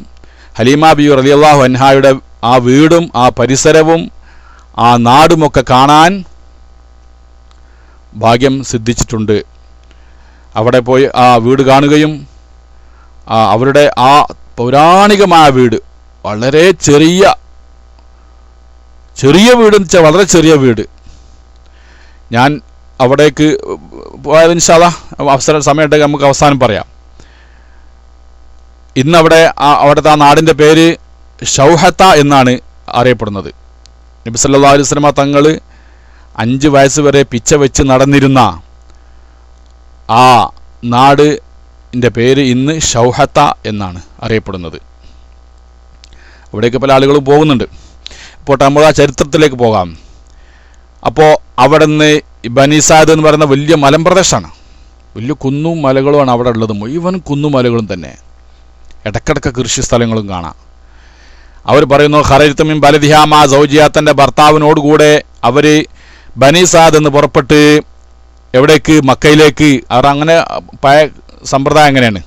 ഹലീമ ബി റളിയല്ലാഹു അൻഹായുടെ ആ വീടും ആ പരിസരവും ആ നാടുമൊക്കെ കാണാൻ ഭാഗ്യം സിദ്ധിച്ചിട്ടുണ്ട്. അവിടെ പോയി ആ വീട് കാണുകയും അവരുടെ ആ പൗരാണികമായ വീട്, വളരെ ചെറിയ വീടെന്ന് വെച്ചാൽ വളരെ ചെറിയ വീട്. ഞാൻ അവിടേക്ക് പോയത് ഇൻഷാ അല്ലാഹ് സമയമുണ്ടെങ്കിൽ നമുക്ക് അവസാനം പറയാം. ഇന്നവിടെ അവിടുത്തെ ആ നാടിൻ്റെ പേര് ഷൗഹത്ത എന്നാണ് അറിയപ്പെടുന്നത്. നബി സല്ലല്ലാഹു അലൈഹി വസല്ലം തങ്ങൾ 5 വയസ്സ് വരെ പിച്ച വെച്ച് നടന്നിരുന്ന ആ നാടിൻ്റെ പേര് ഇന്ന് ഷൗഹത്ത എന്നാണ് അറിയപ്പെടുന്നത്. അവിടേക്ക് പല ആളുകളും പോകുന്നുണ്ട്. ഇപ്പോൾ നമ്മൾ ആ ചരിത്രത്തിലേക്ക് പോകാം. അപ്പോൾ അവിടെ നിന്ന് ബനി സാദ് എന്ന് പറയുന്ന വലിയ മലമ്പ്രദേശമാണ്. വലിയ കുന്നും മലകളുമാണ് അവിടെ ഉള്ളത്. മുഴുവൻ കുന്നും മലകളും തന്നെ. ഇടക്കിടക്ക് കൃഷി സ്ഥലങ്ങളും കാണാം. അവർ പറയുന്നു, ഖറജത്ത് മിൻ ബലദിഹാ മാ സൗജിഹ. തൻ്റെ ഭർത്താവിനോടുകൂടെ അവർ ബനി സാദ് എന്ന് പുറപ്പെട്ട് എവിടേക്ക്? മക്കയിലേക്ക്. അവർ അങ്ങനെ പഴയ സമ്പ്രദായം എങ്ങനെയാണ്?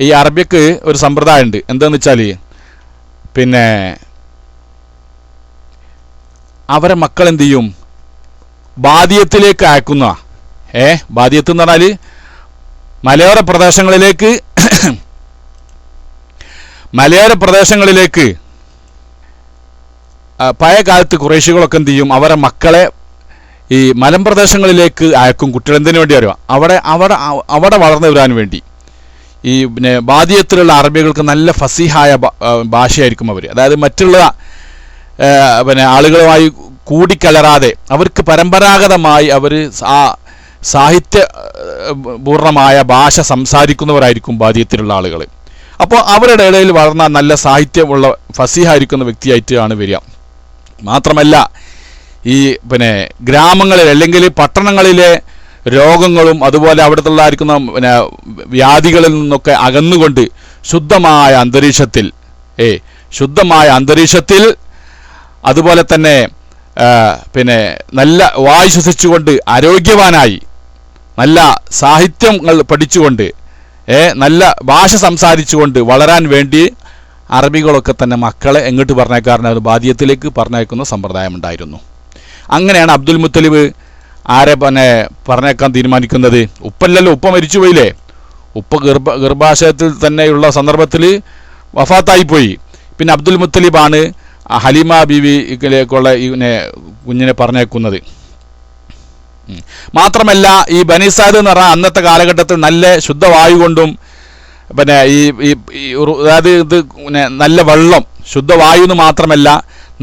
ഈ അറബിക്ക് ഒരു സമ്പ്രദായമുണ്ട്. എന്താണെന്ന് വെച്ചാൽ പിന്നെ അവരെ മക്കൾ എന്ത് ചെയ്യും? ബാദിയത്തിലേക്ക് അയക്കുന്ന. ബാദിയത്ത് എന്ന് പറഞ്ഞാൽ മലയോര പ്രദേശങ്ങളിലേക്ക് മലയോര പ്രദേശങ്ങളിലേക്ക് പഴയ കാലത്ത് ഖുറൈശികളൊക്കെ എന്ത് ചെയ്യും, അവരെ മക്കളെ ഈ മലമ്പ്രദേശങ്ങളിലേക്ക് അയക്കും. കുട്ടികൾ എന്തിനു വേണ്ടി അറിയാം, അവിടെ വളർന്നു വരാൻ വേണ്ടി. ഈ പിന്നെ ബാദിയത്തിലുള്ള അറബികൾക്ക് നല്ല ഫസീഹായ ഭാഷയായിരിക്കും അവർ. അതായത് മറ്റുള്ള പിന്നെ ആളുകളുമായി കൂടിക്കലരാതെ അവർക്ക് പരമ്പരാഗതമായി അവർ സാഹിത്യപൂർണമായ ഭാഷ സംസാരിക്കുന്നവരായിരിക്കും ബാദിയത്തിലുള്ള ആളുകൾ. അപ്പോൾ അവരുടെ ഇടയിൽ വളർന്ന നല്ല സാഹിത്യമുള്ള ഫസീഹായിരിക്കുന്ന വ്യക്തിയായിട്ടാണ് വരിക. മാത്രമല്ല ഈ പിന്നെ ഗ്രാമങ്ങളിൽ അല്ലെങ്കിൽ പട്ടണങ്ങളിലെ രോഗങ്ങളും അതുപോലെ അവിടുത്തുള്ളായിരിക്കുന്ന പിന്നെ വ്യാധികളിൽ നിന്നൊക്കെ അകന്നുകൊണ്ട് ശുദ്ധമായ അന്തരീക്ഷത്തിൽ അതുപോലെ തന്നെ പിന്നെ നല്ല വായു ശ്വസിച്ചുകൊണ്ട് ആരോഗ്യവാനായി നല്ല സാഹിത്യങ്ങൾ പഠിച്ചുകൊണ്ട് നല്ല ഭാഷ സംസാരിച്ചുകൊണ്ട് വളരാൻ വേണ്ടി അറബികളൊക്കെ തന്നെ മക്കളെ എങ്ങോട്ട് പറഞ്ഞേക്കാറുണ്ടായിരുന്നു, ബാദിയത്തിലേക്ക് പറഞ്ഞേക്കുന്ന സമ്പ്രദായം ഉണ്ടായിരുന്നു. അങ്ങനെയാണ് അബ്ദുൽ മുത്തലിബ് ആരെ പറഞ്ഞേക്കാൻ തീരുമാനിക്കുന്നത്. ഉപ്പല്ലല്ലോ, ഉപ്പ മരിച്ചുപോയില്ലേ. ഉപ്പ ഗർഭാശയത്തിൽ തന്നെയുള്ള സന്ദർഭത്തിൽ വഫാത്തായിപ്പോയി. പിന്നെ അബ്ദുൽ മുത്തലിബാണ് ഹലീമ ബീവിയിലേക്കുള്ള കുഞ്ഞിനെ പറഞ്ഞേക്കുന്നത്. മാത്രമല്ല ഈ ബനി സഅദ് എന്ന് പറഞ്ഞാൽ അന്നത്തെ കാലഘട്ടത്തിൽ നല്ല ശുദ്ധവായു കൊണ്ടും പിന്നെ അതായത് ഇത് നല്ല വെള്ളം, ശുദ്ധവായു എന്ന് മാത്രമല്ല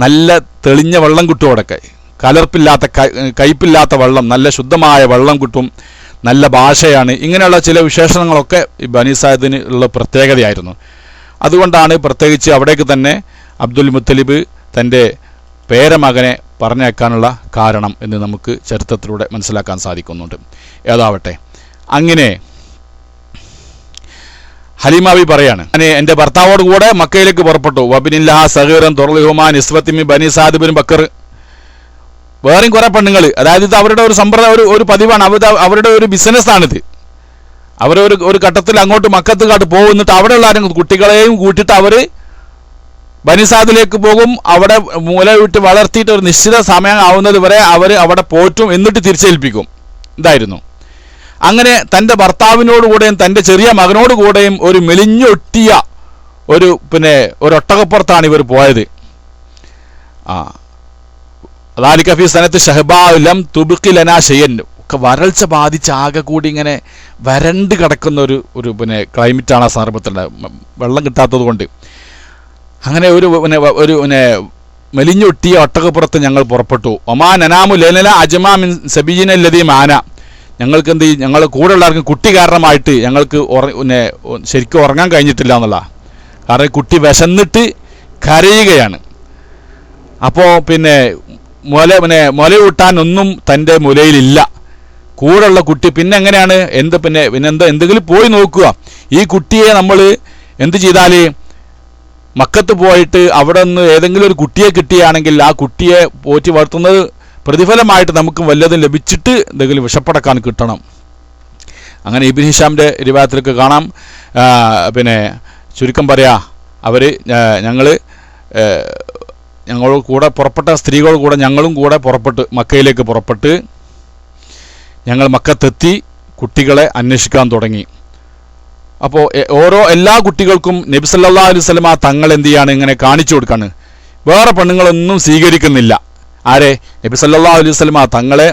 നല്ല തെളിഞ്ഞ വെള്ളം കിട്ടും. അവിടെയൊക്കെ കലർപ്പില്ലാത്ത കയ്പില്ലാത്ത വെള്ളം, നല്ല ശുദ്ധമായ വെള്ളം കിട്ടും, നല്ല ഭാഷയാണ്. ഇങ്ങനെയുള്ള ചില വിശേഷണങ്ങളൊക്കെ ഈ ബനി സഅദിന് ഉള്ള പ്രത്യേകതയായിരുന്നു. അതുകൊണ്ടാണ് പ്രത്യേകിച്ച് അവിടേക്ക് തന്നെ അബ്ദുൽ മുത്തലിബ് തൻ്റെ പേരമകനെ പറഞ്ഞേക്കാനുള്ള കാരണം എന്ന് നമുക്ക് ചരിത്രത്തിലൂടെ മനസ്സിലാക്കാൻ സാധിക്കുന്നുണ്ട്. ഏതാവട്ടെ, അങ്ങനെ ഹലീമാവി പറയാണ്, ഞാൻ എൻ്റെ ഭർത്താവോട് കൂടെ മക്കയിലേക്ക് പുറപ്പെട്ടു. വബിനില്ലാഹ സഗീറൻ തുറലിഹുമാൻ ഇസ്വത്തിമി ബനി സഅദ് ബിൻ ബക്കർ. വേറെയും കുറെ പെണ്ണുങ്ങൾ, അതായത് ഇത് അവരുടെ ഒരു സമ്പ്രദായം, ഒരു പതിവാണ്, അവരുടെ ഒരു ബിസിനസ്സാണിത്. ഒരു ഘട്ടത്തിൽ അങ്ങോട്ട് മക്കത്തുകാട്ട് പോകുന്നിട്ട് അവിടെയുള്ള ആരും കുട്ടികളെയും കൂട്ടിയിട്ട് അവർ ബനി സഅദിലേക്ക് പോകും. അവിടെ മുല വിട്ട് വളർത്തിയിട്ട് ഒരു നിശ്ചിത സമയം ആവുന്നത് വരെ അവർ അവിടെ പോറ്റും, എന്നിട്ട് തിരിച്ചേൽപ്പിക്കും. ഇതായിരുന്നു. അങ്ങനെ തൻ്റെ ഭർത്താവിനോടുകൂടെയും തൻ്റെ ചെറിയ മകനോടുകൂടെയും ഒരു മെലിഞ്ഞൊട്ടിയ ഒരു ഒട്ടകപ്പുറത്താണ് ഇവർ പോയത്. അദാലിക ഫീ സനത്ത് ഷഹ്ബാഉ ലം തുബ്ഖി ലനാ ഷൈഅൻ. ഒക്കെ വരൾച്ച ബാധിച്ച് ആകെ കൂടി ഇങ്ങനെ വരണ്ട് കിടക്കുന്ന ഒരു ക്ലൈമറ്റാണ് ആ സന്ദർഭത്തിൽ, വെള്ളം കിട്ടാത്തത് കൊണ്ട്. അങ്ങനെ ഒരു മെലിഞ്ഞൊട്ടിയ ഒട്ടകപ്പുറത്ത് ഞങ്ങൾ പുറപ്പെട്ടു. ഒമാ നനാമു ലേനല അജ്മാ മിൻ സബീന ലദീ മാന. ഞങ്ങൾക്ക് എന്ത് ചെയ്യും, ഞങ്ങൾ കൂടെ ഉള്ളവർക്കും കുട്ടി കാരണമായിട്ട് ഞങ്ങൾക്ക് ശരിക്കും ഉറങ്ങാൻ കഴിഞ്ഞിട്ടില്ല എന്നുള്ള. കാരണം കുട്ടി വിശന്നിട്ട് കരയുകയാണ്. അപ്പോൾ മുലയൂട്ടാൻ ഒന്നും തൻ്റെ മുലയിലില്ല. കൂടെയുള്ള കുട്ടി പിന്നെ എങ്ങനെയാണ് എന്തെങ്കിലും പോയി നോക്കുക. ഈ കുട്ടിയെ നമ്മൾ എന്ത് ചെയ്താൽ മക്കത്ത് പോയിട്ട് അവിടെ നിന്ന് ഏതെങ്കിലും ഒരു കുട്ടിയെ കിട്ടുകയാണെങ്കിൽ ആ കുട്ടിയെ പോറ്റി വളർത്തുന്നത് പ്രതിഫലമായിട്ട് നമുക്ക് വല്ലതും ലഭിച്ചിട്ട് എന്തെങ്കിലും വിഷപ്പടക്കാൻ കിട്ടണം. അങ്ങനെ ഇബ്നു ഹിഷാമിൻ്റെ റിവായത്തിലൊക്കെ കാണാം. ചുരുക്കം പറയാ, ഞങ്ങളോട് കൂടെ പുറപ്പെട്ട സ്ത്രീകളോട് കൂടെ ഞങ്ങളും കൂടെ മക്കയിലേക്ക് പുറപ്പെട്ട് ഞങ്ങൾ മക്കത്തെത്തി കുട്ടികളെ അന്വേഷിക്കാൻ തുടങ്ങി. അപ്പോൾ എല്ലാ കുട്ടികൾക്കും നബി സല്ലല്ലാഹു അലൈഹി വസല്ലമ തങ്ങൾ എന്ത് ചെയ്യാണ്, ഇങ്ങനെ കാണിച്ചു കൊടുക്കാണ്. വേറെ പെണ്ണുങ്ങളൊന്നും സ്വീകരിക്കുന്നില്ല. ആരെ? നബി സല്ലല്ലാഹു അലൈഹി വസല്ലമ തങ്ങളെ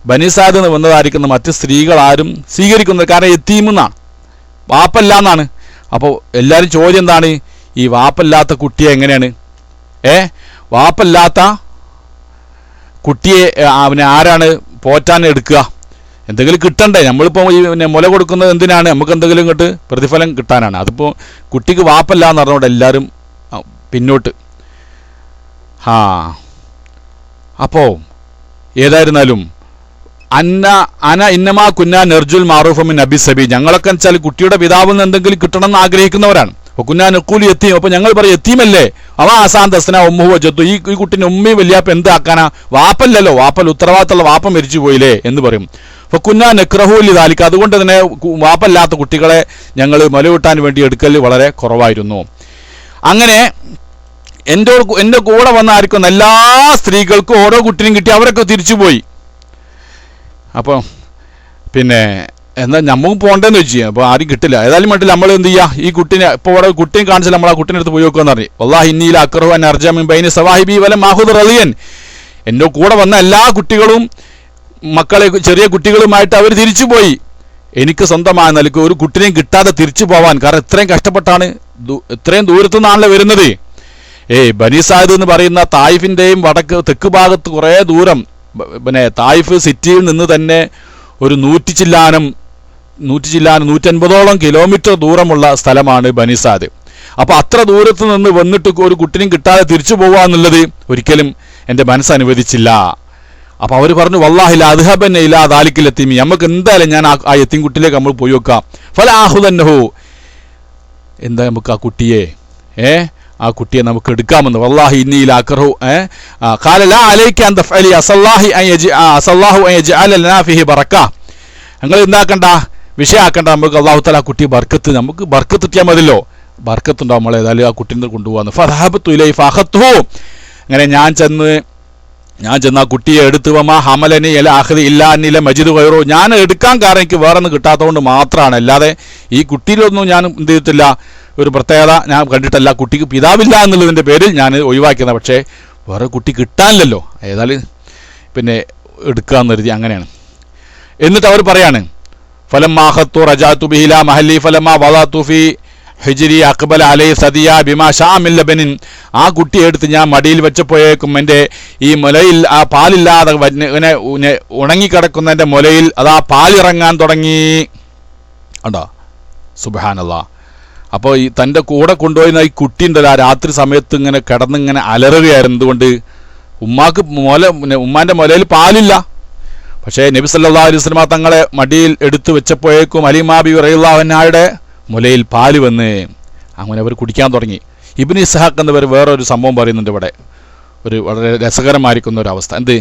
ബനി സഅദ് എന്ന് വന്നതായിരിക്കുന്ന മറ്റ് സ്ത്രീകൾ ആരും സ്വീകരിക്കുന്നില്ല. കാരണം യതീമെന്നാണ്, വാപ്പല്ല എന്നാണ്. അപ്പോൾ എല്ലാവരും ചോദ്യം എന്താണ്, ഈ വാപ്പല്ലാത്ത കുട്ടിയെ എങ്ങനെയാണ് വാപ്പല്ലാത്ത കുട്ടിയെ ആരാണ് പോറ്റാൻ എടുക്കുക? എന്തെങ്കിലും കിട്ടണ്ടേ? നമ്മളിപ്പോൾ ഈ മുല കൊടുക്കുന്നത് എന്തിനാണ്? നമുക്ക് എന്തെങ്കിലും ഇങ്ങോട്ട് പ്രതിഫലം കിട്ടാനാണ്. അതിപ്പോൾ കുട്ടിക്ക് വാപ്പല്ല എന്ന് പറഞ്ഞുകൊണ്ട് എല്ലാവരും പിന്നോട്ട്. അപ്പോൾ ഏതായിരുന്നാലും ഇന്നമാ കുന്ന നെർജുൽ മാറൂഫ മിൻ അബി സബി, ഞങ്ങളൊക്കെ വെച്ചാൽ കുട്ടിയുടെ പിതാവിൽ നിന്ന് എന്തെങ്കിലും കിട്ടണം എന്ന് ആഗ്രഹിക്കുന്നവരാണ്. അപ്പോൾ കുന്നാ നെക്കൂലി എത്തീം, അപ്പോൾ ഞങ്ങൾ പറയും എത്തീമല്ലേ അവ ആസാൻ ദസ്ന ഉമ്മുഹു വജദ്ദു, ഈ കുട്ടിൻ്റെ ഉമ്മയും വലിയാപ്പ എന്താക്കാനാ? വാപ്പല്ലല്ലോ, വാപ്പൽ ഉത്തരവാദിത്തമുള്ള വാപ്പ മരിച്ചു പോയില്ലേ എന്ന് പറയും. അപ്പോൾ കുന്നാ നെക്രഹൂലി താലിക്ക്, അതുകൊണ്ട് തന്നെ വാപ്പല്ലാത്ത കുട്ടികളെ ഞങ്ങൾ മുലയൂട്ടാൻ വേണ്ടി എടുക്കൽ വളരെ കുറവായിരുന്നു. അങ്ങനെ എൻ്റെ കൂടെ വന്നായിരിക്കുന്ന എല്ലാ സ്ത്രീകൾക്കും ഓരോ കുട്ടിനും കിട്ടി, അവരൊക്കെ തിരിച്ചുപോയി. അപ്പോൾ എന്നാൽ നമുക്ക് പോകണ്ടെന്ന് വെച്ച് അപ്പോൾ ആരും കിട്ടില്ല. ഏതായാലും വേണ്ടില്ല നമ്മൾ എന്ത് ചെയ്യുക, ഈ കുട്ടീനെ ഇപ്പോൾ ഇവിടെ കുട്ടിയെ കാണിച്ചാൽ നമ്മൾ ആ കുട്ടീനെ അടുത്ത് പോയി നോക്കുകയെന്ന് പറഞ്ഞു. വല്ലാഹി ഇന്നീല അക്റഹു അൻ അർജമിൻ ബൈന സവാഹിബി വലം മാഹുദ് റളിയൻ. എൻ്റെ കൂടെ വന്ന എല്ലാ കുട്ടികളും മക്കളെ ചെറിയ കുട്ടികളുമായിട്ട് അവർ തിരിച്ചുപോയി. എനിക്ക് സ്വന്തമായ നിലയ്ക്ക് ഒരു കുട്ടിനെയും കിട്ടാതെ തിരിച്ചു പോവാൻ, കാരണം ഇത്രയും കഷ്ടപ്പെട്ടാണ്, ഇത്രയും ദൂരത്തു നിന്നാണല്ലോ വരുന്നത്. ബനി സാദ് എന്ന് പറയുന്ന തായിഫിൻ്റെയും തെക്ക് ഭാഗത്ത് കുറേ ദൂരം, പിന്നെ തായിഫ് സിറ്റിയിൽ നിന്ന് തന്നെ ഒരു 150 കിലോമീറ്റർ ദൂരമുള്ള സ്ഥലമാണ് ബനി സാദ്. അപ്പോൾ അത്ര ദൂരത്ത് നിന്ന് വന്നിട്ട് ഒരു കുട്ടിനെയും കിട്ടാതെ തിരിച്ചു പോകുക എന്നുള്ളത് ഒരിക്കലും എൻ്റെ മനസ്സനുവദിച്ചില്ല. അപ്പോൾ അവർ പറഞ്ഞു വല്ലാഹി ലാ അദ്ഹബന്ന ഇലാ ദാലിക്കൽ യതീമി, നമുക്ക് എന്തായാലും ഞാൻ ആ യതീം കുട്ടിയിലേക്ക് നമ്മൾ പോയി വെക്കാം. ഫലാഹുദന്നഹു, എന്താ നമുക്ക് ആ കുട്ടിയെ ആ കുട്ടിയെ നമുക്ക് എടുക്കാമെന്ന്. വല്ലാഹി ഇന്നി ലാ അക്റഹു ഖാല ലാ അലൈക അൻ തഫഅലി അസല്ലാഹു അൻ യജ്അല ലനാ ഫീഹി ബറക. നിങ്ങൾ എന്താക്കണ്ട, വിഷയാക്കണ്ട, നമുക്ക് അല്ലാഹു തആല ആ കുട്ടി നമുക്ക് ബർക്കത്ത് കിട്ടിയാൽ മതിയല്ലോ, ബർക്കത്തുണ്ടാവും. നമ്മൾ ഏതായാലും ആ കുട്ടീനെ കൊണ്ടുപോകാന്ന്. ഫദഹബതു ഇലൈഹി ഫഅഖത്തുഹു, അങ്ങനെ ഞാൻ ചെന്ന് ആ കുട്ടിയെ എടുത്ത് വമാ ഹമലനി അല അഖദി ഇല്ലാ അന്നില മജിദ് ഗൈറു, ഞാൻ എടുക്കാൻ കാരണം എനിക്ക് വേറെ ഒന്നും കിട്ടാത്തതുകൊണ്ട് മാത്രമാണ്, അല്ലാതെ ഈ കുട്ടിയിലൊന്നും ഞാൻ എന്ത് ചെയ്തിട്ടില്ല, ഒരു പ്രത്യേകത ഞാൻ കണ്ടിട്ടല്ല. കുട്ടിക്ക് പിതാവില്ല എന്നുള്ളതിൻ്റെ പേരിൽ ഞാൻ ഒഴിവാക്കുന്നത്. പക്ഷേ വേറെ കുട്ടി കിട്ടാനില്ലല്ലോ, ഏതായാലും പിന്നെ എടുക്കാമെന്ന് കരുതി അങ്ങനെയാണ്. എന്നിട്ട് അവർ പറയാണ് ഫലമ്മാ ഖത്തു റജഅതു ബിഹി ഇലാ മഹല്ലി ഫലമ്മാ വദഅതു ഫീ ഹിജ്രി അഖ്ബല അലൈഹി സദിയ ബിമാ ഷാമിൽ ലബനിൻ. ആ കുട്ടിയെ എടുത്ത് ഞാൻ മടിയിൽ വെച്ചപ്പോഴേക്കും എൻ്റെ ഈ മുലയിൽ ആ പാലില്ലാതെ ഇങ്ങനെ ഉണങ്ങിക്കിടക്കുന്ന എൻ്റെ മുലയിൽ അതാ പാലിറങ്ങാൻ തുടങ്ങി. ഉണ്ടോ, സുബ്ഹാനല്ലാഹ്. അപ്പോൾ ഈ തൻ്റെ കൂടെ കൊണ്ടുപോയിരുന്ന ഈ കുട്ടി ഉണ്ടല്ലോ, ആ രാത്രി സമയത്ത് ഇങ്ങനെ കിടന്നിങ്ങനെ അലറുകയായിരുന്നു. എന്തുകൊണ്ട്? ഉമ്മാൻ്റെ മുലയിൽ പാലില്ല. പക്ഷേ നബി സല്ലല്ലാഹു അലൈഹി വസല്ലം തങ്ങളെ മടിയിൽ എടുത്തു വെച്ചപ്പോഴേക്കും ഹലീമാ ബിബി റളിയല്ലാഹു അൻഹയുടെ മുലയിൽ പാല് വന്ന് അങ്ങനെ അവർ കുടിക്കാൻ തുടങ്ങി. ഇബ്നു ഇസ്ഹാഖ് എന്നവർ വേറൊരു സംഭവം പറയുന്നുണ്ട് ഇവിടെ, ഒരു വളരെ രസകരമായിരിക്കുന്ന ഒരു അവസ്ഥ. എന്ത്?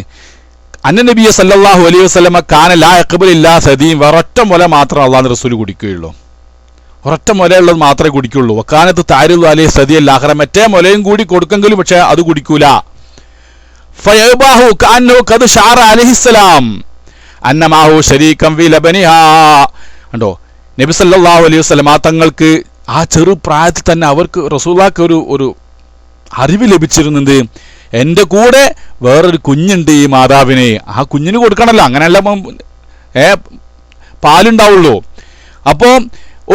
അന്ന നബിയ സല്ലല്ലാഹു അലൈഹി വസല്ലമ കാന ലാ യഖ്ബലു ഇല്ലാ സദീം, ഒരൊറ്റ മുല മാത്രം അള്ളാഹുവിന്റെ റസൂൽ കുടിക്കുകയുള്ളൂ, ഒരൊറ്റ മുലയുള്ളത് മാത്രമേ കുടിക്കുള്ളൂ. വക്കാനത്ത് താരിദു അലൈഹി സദിയൽ ആഖിറ, മറ്റേ മുലയും കൂടി കൊടുക്കെങ്കിലും പക്ഷേ അത് കുടിക്കൂല. ഫയബാഹു കഅന്നഹു ഖദ് ശഅറ അലൈഹിസ്സലാം അന്നമാഹു ശരീകം ഫീ ലബനിഹാ. കണ്ടോ, നബി സല്ലല്ലാഹു അലൈഹി വസല്ലം തങ്ങൾക്ക് ആ ചെറു പ്രായത്തിൽ തന്നെ അവർക്ക് റസൂലുള്ളാഹിക്ക് ഒരു അറിവ് ലഭിച്ചിരുന്നത്, എൻ്റെ കൂടെ വേറൊരു കുഞ്ഞുണ്ട് ഈ മാതാവിനെ, ആ കുഞ്ഞിന് കൊടുക്കണമല്ലോ, അങ്ങനെയല്ല പാലുണ്ടാവുള്ളൂ. അപ്പോൾ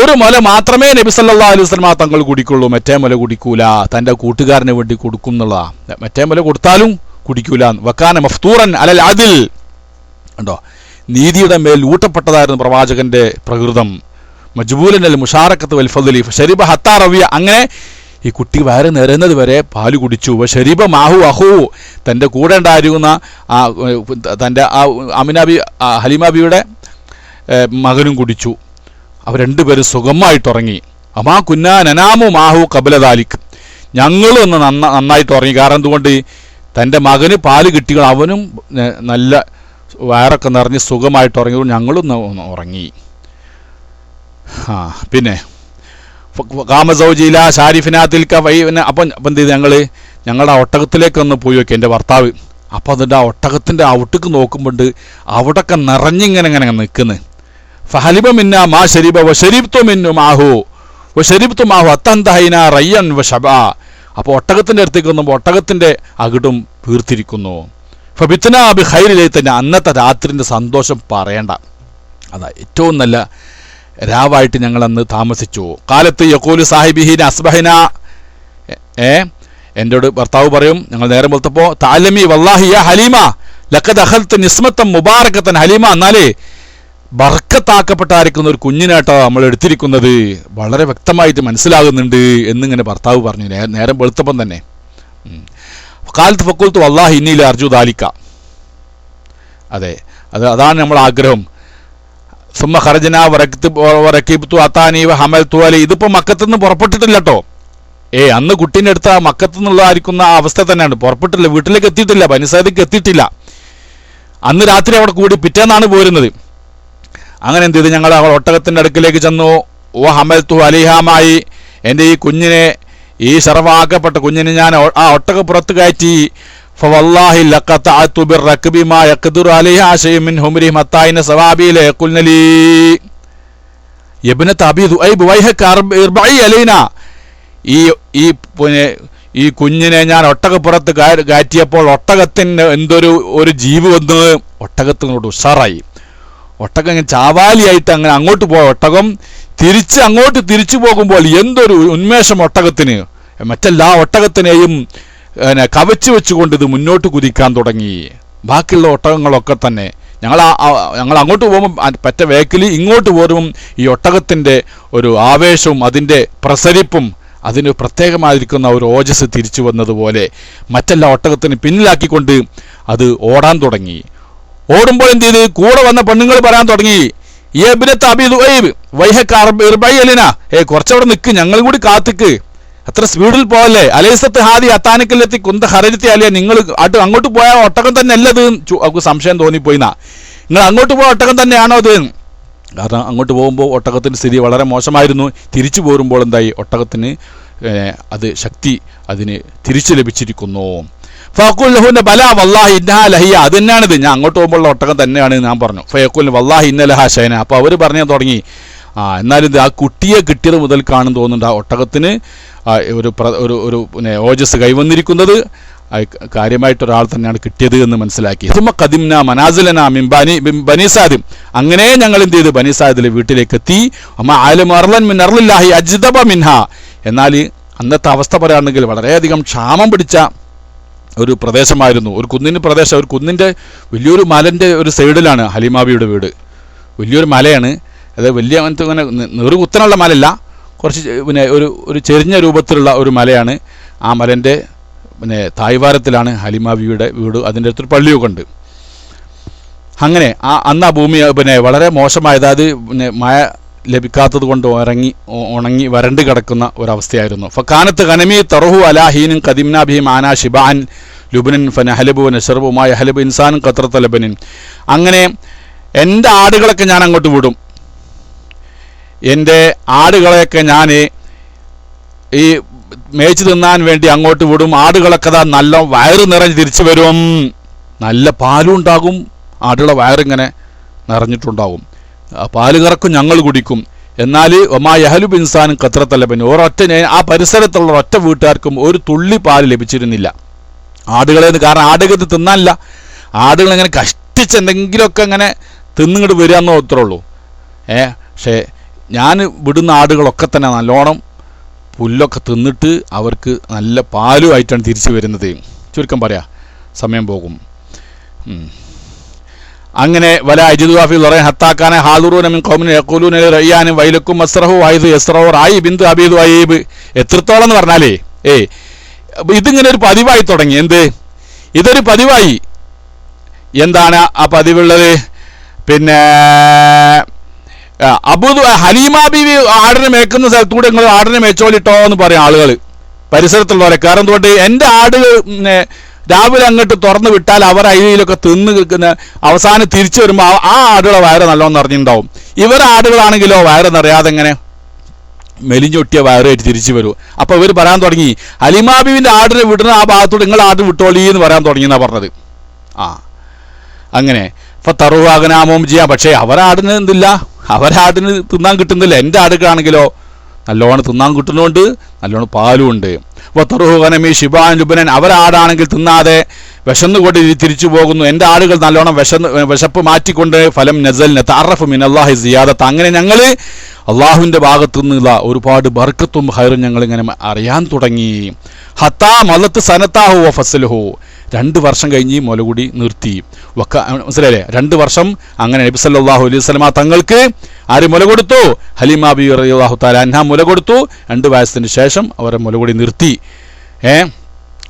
ഒരു മുല മാത്രമേ നബി സല്ലല്ലാഹു അലൈഹി വസല്ലം തങ്ങൾ കുടിക്കുള്ളൂ, മറ്റേ മുല കുടിക്കൂല. തൻ്റെ കൂട്ടുകാരന് വേണ്ടി കൊടുക്കും എന്നുള്ളതാ, മറ്റേ മുല കൊടുത്താലും കുടിക്കൂല. വക്കാന മഫ്തൂറൻ അലൽ അദിൽ. കണ്ടോ, നീതിയുടെ മേൽ ഊട്ടപ്പെട്ടതായിരുന്നു പ്രവാചകന്റെ പ്രകൃതം. മജ്ബൂലൻ അൽ മുഷാറക്കത്ത് വൽ ഫദ്ലി ഫശരിബ ഹത്താ റവിയ, അങ്ങനെ ഈ കുട്ടി വയറ് നിറയുന്നത് വരെ പാല് കുടിച്ചു. ശരീബ മാഹു അഹു, തൻ്റെ കൂടെ ഉണ്ടായിരുന്ന തൻ്റെ ഹലീമാബിയുടെ മകനും കുടിച്ചു. അവർ രണ്ടുപേരും സുഖമായിട്ടുറങ്ങി. അമാ കുന്നാ നനാമു മാഹു കബല ദാലിക്, ഞങ്ങളും ഒന്ന് നന്നായിട്ട് ഉറങ്ങി. കാരണം എന്തുകൊണ്ട്? തൻ്റെ മകന് പാല് കിട്ടിയോ, അവനും നല്ല വയറൊക്കെ നിറഞ്ഞ് സുഖമായിട്ട് ഉറങ്ങിയതുകൊണ്ട് ഞങ്ങളും ഉറങ്ങി. പിന്നെ കാമസൗജിയില ഷാരിഫിനാത്തിൽക്ക അപ്പം എന്ത് ചെയ്ത് ഞങ്ങളുടെ ഒട്ടകത്തിലേക്കൊന്ന് പോയി നോക്കി എൻ്റെ ഭർത്താവ്. അപ്പോൾ അതിൻ്റെ ആ ഒട്ടകത്തിൻ്റെ ഔട്ടക്ക് നോക്കുമ്പോണ്ട് അവിടൊക്കെ നിറഞ്ഞിങ്ങനെ നിൽക്കുന്നത്. ഫഹലിബ മിന്ന മാ ഷരീബ വശരീബ്തു മിന്നു മാഹു വശരീബ്തു മാഹു അത്തന്തഹൈന റയ്യൻ വശബ. അപ്പോൾ ഒട്ടകത്തിൻ്റെ അടുത്തേക്ക് വന്നുമ്പോൾ ഒട്ടകത്തിൻ്റെ അകിടും വീർത്തിരിക്കുന്നു. ഫബിത്ന ബി ഖൈരിലൈ, തന്നെ അന്നത്തെ രാത്രിൻ്റെ സന്തോഷം പറയണ്ട, അതാ ഏറ്റവും നല്ല രാവായിട്ട് ഞങ്ങൾ അന്ന് താമസിച്ചു. കാലത്ത് യഖൂലു സാഹിബിഹിന അസ്ബഹിന, എന്നോട് ഭർത്താവ് പറയും, ഞങ്ങൾ നേരം വെളുത്തപ്പോൾ തഅലമി വല്ലാഹി യാ ഹലീമ ലഖദ് അഖൽത നിസ്മത്തൻ മുബാറകത്തൻ ഹലീമ, എന്നാലേ ബർക്കത്താക്കപ്പെട്ടായിരിക്കുന്ന ഒരു കുഞ്ഞിനായിട്ടോ നമ്മൾ എടുത്തിരിക്കുന്നത്, വളരെ വ്യക്തമായിട്ട് മനസ്സിലാകുന്നുണ്ട് എന്നിങ്ങനെ ഭർത്താവ് പറഞ്ഞു നേരം വെളുത്തപ്പം തന്നെ. കാലത്ത് ഫക്കുൽത്തു വല്ലാഹി ഇന്നി ല അർജു ദാലിക, അതാണ് നമ്മൾ ആഗ്രഹം. സുമ്മ ഖറജന വറക്കിബ്തു അതാനി വഹമൽതു അലി, ഇതിപ്പോൾ മക്കത്തുനിന്ന് പുറപ്പെട്ടിട്ടില്ല കേട്ടോ. അന്ന് കുട്ടീൻ്റെ അടുത്ത് മക്കത്തു നിന്നുള്ളതായിരിക്കുന്ന ആ അവസ്ഥ തന്നെയാണ്, പുറപ്പെട്ടില്ല, വീട്ടിലേക്ക് എത്തിയിട്ടില്ല, ബനിസാദിക്ക് എത്തിയിട്ടില്ല. അന്ന് രാത്രി അവിടെ കൂടി പിറ്റേന്നാണ് പോരുന്നത്. അങ്ങനെ എന്ത് ചെയ്ത് ഞങ്ങൾ അവൾ ഒട്ടകത്തിൻ്റെ അടുക്കിലേക്ക് ചെന്നു. ഓ ഹമൽതു അലിഹാമായി, എൻ്റെ ഈ കുഞ്ഞിനെ, ഈ ശറവാക്കപ്പെട്ട കുഞ്ഞിനെ ഞാൻ ആ ഒട്ടകപ്പുറത്ത് കയറ്റി. ഫവല്ലാഹി ലഖതഅതു ബിർറക്ബി മാ യഖ്ദിറു അലൈഹാ ശൈഉൻ മിൻ ഹുംരിഹിം ഹത്താ ഇന്ന സവാബി ലയഖുൽന ലീ, യബ്നത അബീ ദുഐബ് വൈഹക ഇർബഈ അലൈന, ഈ കുഞ്ഞിനെ ഞാൻ ഒട്ടകപ്പുറത്ത് കയറ്റിയപ്പോൾ ഒട്ടകത്തിന് ഒരു ജീവ് വന്ന് ഒട്ടകത്തിനോട് ഉഷാറായി. ഒട്ടകം ചാവാലിയായിട്ട് അങ്ങനെ അങ്ങോട്ട് പോയ ഒട്ടകം തിരിച്ചു പോകുമ്പോൾ എന്തൊരു ഉന്മേഷം ഒട്ടകത്തിന്. മറ്റെല്ലാ ഒട്ടകത്തിനെയും കവച്ചു വെച്ചുകൊണ്ട് ഇത് മുന്നോട്ട് കുതിക്കാൻ തുടങ്ങി. ബാക്കിയുള്ള ഒട്ടകങ്ങളൊക്കെ തന്നെ ഞങ്ങൾ അങ്ങോട്ട് പോകുമ്പോൾ പറ്റ വേക്കിൽ ഇങ്ങോട്ട് പോരുമ്പം ഈ ഒട്ടകത്തിൻ്റെ ഒരു ആവേശവും അതിൻ്റെ പ്രസരിപ്പും അതിന് പ്രത്യേകമായിരിക്കുന്ന ഒരു ഓജസ് തിരിച്ചു വന്നതുപോലെ മറ്റെല്ലാ ഒട്ടകത്തിന് പിന്നിലാക്കിക്കൊണ്ട് അത് ഓടാൻ തുടങ്ങി. ഓടുമ്പോൾ എന്ത് ചെയ്ത് കൂടെ വന്ന പെണ്ണുങ്ങൾ പറയാൻ തുടങ്ങി, കുറച്ചവിടെ നിൽക്ക്, ഞങ്ങളും കൂടി കാത്തിക്ക്, അത്ര സ്പീഡിൽ പോവല്ലേ, അലൈസത്ത് ഹാദി അത്താനക്കല്ലെത്തി കുന്ത ഹരജത്തി അല്ലേ, നിങ്ങൾ അങ്ങോട്ട് പോയ ഒട്ടകം തന്നെ അല്ലത്. അവർക്ക് സംശയം തോന്നിപ്പോയിന്നാ, നിങ്ങൾ അങ്ങോട്ട് പോയ ഒട്ടകം തന്നെയാണോ അത്? കാരണം അങ്ങോട്ട് പോകുമ്പോൾ ഒട്ടകത്തിൻ്റെ സ്ഥിതി വളരെ മോശമായിരുന്നു. തിരിച്ചു പോരുമ്പോൾ എന്തായി, ഒട്ടകത്തിന് അത് ശക്തി അതിന് തിരിച്ചു ലഭിച്ചിരിക്കുന്നു. ഫയഖുലുഹുന്ന ബല വല്ലാഹി ഇന്നഹാ ലഹിയ, അത് തന്നെയാണിത്, ഞാൻ അങ്ങോട്ട് പോകുമ്പോൾ ഒട്ടകം തന്നെയാണ് ഞാൻ പറഞ്ഞു. ഫയഖുൽ വല്ലാഹി ഇന്ന ലഹാ ഷൈന, അപ്പോൾ അവർ പറഞ്ഞു തുടങ്ങി, എന്നാലും ആ കുട്ടിയെ കിട്ടിയത് മുതൽ കാണും തോന്നുന്നുണ്ട് ആ ഒട്ടകത്തിന് ഒരു ഓജസ് കൈവന്നിരിക്കുന്നത് കാര്യമായിട്ടൊരാൾ തന്നെയാണ് കിട്ടിയത് എന്ന് മനസ്സിലാക്കി. സുമ ഖദിംന മനാസിലന മിൻ ബനി സാദിം, അങ്ങനെ ഞങ്ങൾ എന്ത് ചെയ്ത് ബനി സാദിലെ വീട്ടിലേക്ക് എത്തി. ആലം അർലൻ മിൻ അർലില്ലാഹി അജ്ദബ മിൻഹ, എന്നാൽ അന്നത്തെ അവസ്ഥ പറയുകയാണെങ്കിൽ വളരെയധികം ക്ഷാമം പിടിച്ച ഒരു പ്രദേശമായിരുന്നു. ഒരു കുന്നിൻ്റെ പ്രദേശം, ഒരു കുന്നിൻ്റെ വലിയൊരു മലൻ്റെ ഒരു സൈഡിലാണ് ഹലീമാബിയുടെ വീട്. വലിയൊരു മലയാണ് അത്, വലിയ അങ്ങനെ നെറുകുത്തനുള്ള മലയല്ല, കുറച്ച് ഒരു ചെരിഞ്ഞ രൂപത്തിലുള്ള ഒരു മലയാണ്. ആ മലൻ്റെ തായ്വാരത്തിലാണ് ഹലീമാബിയുടെ വീട്. അതിൻ്റെ അടുത്തൊരു പള്ളിയൊക്കെ ഉണ്ട്. അങ്ങനെ അന്ന് ആ ഭൂമി വളരെ മോശമായത്, അത് മഴ ലഭിക്കാത്തത് കൊണ്ട് ഉണങ്ങി വരണ്ട് കിടക്കുന്ന ഒരവസ്ഥയായിരുന്നു. ഫക്കാനത്ത് ഖനമി തറഹു അലാഹീനും ഖദിംനാബിഹിം ആനാ ഷിബാൻ ലുബനൻ ഫനഹലബു നഷർബുമായ ഹലബ് ഇൻസാനും ഖത്രത്ത ലബനിൻ, അങ്ങനെ എൻ്റെ ആടുകളൊക്കെ ഞാൻ അങ്ങോട്ട് വിടും. എൻ്റെ ആടുകളെയൊക്കെ ഞാൻ ഈ മേച്ച് തിന്നാൻ വേണ്ടി അങ്ങോട്ട് വിടും. ആടുകളൊക്കെ നല്ല വയറ് നിറഞ്ഞ് തിരിച്ചു വരും, നല്ല പാലും ഉണ്ടാകും, ആടുകളെ വയറിങ്ങനെ നിറഞ്ഞിട്ടുണ്ടാകും, പാല് കറക്കും, ഞങ്ങൾ കുടിക്കും. എന്നാൽ ഒമാ യഹലുബ് ഇൻസാനും ഖത്രത്തലബൻ, ആ പരിസരത്തുള്ള ഒറ്റ വീട്ടുകാർക്കും ഒരു തുള്ളി പാല് ലഭിച്ചിരുന്നില്ല ആടുകളെന്ന്. കാരണം ആടുകൾ തിന്നാനില്ല, ആടുകൾ ഇങ്ങനെ കഷ്ടിച്ച് എന്തെങ്കിലുമൊക്കെ ഇങ്ങനെ തിന്നിങ്ങോട്ട് വരിക എന്നോ അത്രേ ഉള്ളൂ. പക്ഷേ ഞാൻ വിടുന്ന ആടുകളൊക്കെ തന്നെ നല്ലോണം പുല്ലൊക്കെ തിന്നിട്ട് അവർക്ക് നല്ല പാലുമായിട്ടാണ് തിരിച്ചു വരുന്നത്. ചുരുക്കം പറയാം, സമയം പോകും. അങ്ങനെ വല അജിദുവാഫി പറയാൻ ഹത്താക്കാനെ ഹാദുറൂനമിൻ ഖൗമിൻ യഖൂലൂന റയ്യാനും വൈലക്കും മസ്റഹു വൈദ് യസ്റഹു റായി ബിന്തു അബീദു അയ്യബ്. എത്രത്തോളം എന്ന് പറഞ്ഞാലേ ഇതിങ്ങനെ ഒരു പതിവായി തുടങ്ങി. എന്ത്, ഇതൊരു പതിവായി. എന്താണ് ആ പതിവുള്ളത്? പിന്നെ ഹലീമാ ബീവി ആടിനെ മേക്കുന്ന സ്ഥലത്തൂടെ നിങ്ങൾ ആടിനെ മേച്ചോളിട്ടോ എന്ന് പറയും ആളുകൾ, പരിസരത്തുള്ളവരെ. കാരണം എന്തുകൊണ്ട്, എൻ്റെ ആട് രാവിലെ അങ്ങോട്ട് തുറന്ന് വിട്ടാൽ അവർ അയിലൊക്കെ തിന്ന് അവസാനം തിരിച്ചു വരുമ്പോൾ ആ ആടുകളെ വയറ് നല്ലോണം നിറഞ്ഞിട്ടുണ്ടാവും. ഇവർ ആടുകളാണെങ്കിലോ വയറ് നിറയാതെ ഇങ്ങനെ മെലിഞ്ഞൊട്ടിയ വയറായിട്ട് തിരിച്ചു വരും. അപ്പോൾ ഇവർ പറയാൻ തുടങ്ങി, ഹലീമാ ബീവിൻ്റെ ആടിനെ വിടുന്ന ആ ഭാഗത്തോട് നിങ്ങൾ ആട് വിട്ടോളി എന്ന് പറയാൻ തുടങ്ങിയെന്നാണ് പറഞ്ഞത്. അങ്ങനെ ഇപ്പം തറുവാകനാമോം ചെയ്യാം. പക്ഷേ അവരാടിന് എന്തില്ല, അവരാടിന് തിന്നാൻ കിട്ടുന്നില്ല. എൻ്റെ ആടുകളാണെങ്കിലോ നല്ലോണം തിന്നാൻ കിട്ടുന്നുണ്ട്, നല്ലോണം പാലും ഉണ്ട്. വത്തറുഹുഗനമി ഷിബാൻ ലുബനൻ, അവരാടാണെങ്കിൽ തിന്നാതെ വിശന്നുകൊണ്ട് തിരിച്ചു പോകുന്നു. എൻ്റെ ആടുകൾ നല്ലോണം വിശപ്പ് മാറ്റിക്കൊണ്ട് ഫലം നസൽന തഅറഫു മിനല്ലാഹി സിയാദത്ത്, അങ്ങനെ ഞങ്ങൾ അള്ളാഹുവിൻ്റെ ഭാഗത്തു നിന്നുള്ള ഒരുപാട് ബർക്കത്തും ഹൈറും ഞങ്ങളിങ്ങനെ അറിയാൻ തുടങ്ങി. ഹത്താ മലത്ത് സനത്താഹു വ ഫസലുഹു, 2 വർഷം കഴിഞ്ഞ് മുലകുടി നിർത്തി. മനസ്സിലായില്ലേ? 2 വർഷം അങ്ങനെ നബി സല്ലല്ലാഹു അലൈഹി വസല്ലമ തങ്ങൾക്ക് ആര് മുല കൊടുത്തു? ഹലീമാ ബിവി റളിയല്ലാഹു തആല അൻഹ മുല കൊടുത്തു. 2 വയസ്സിന് ശേഷം അവരെ മുലകുടി നിർത്തി.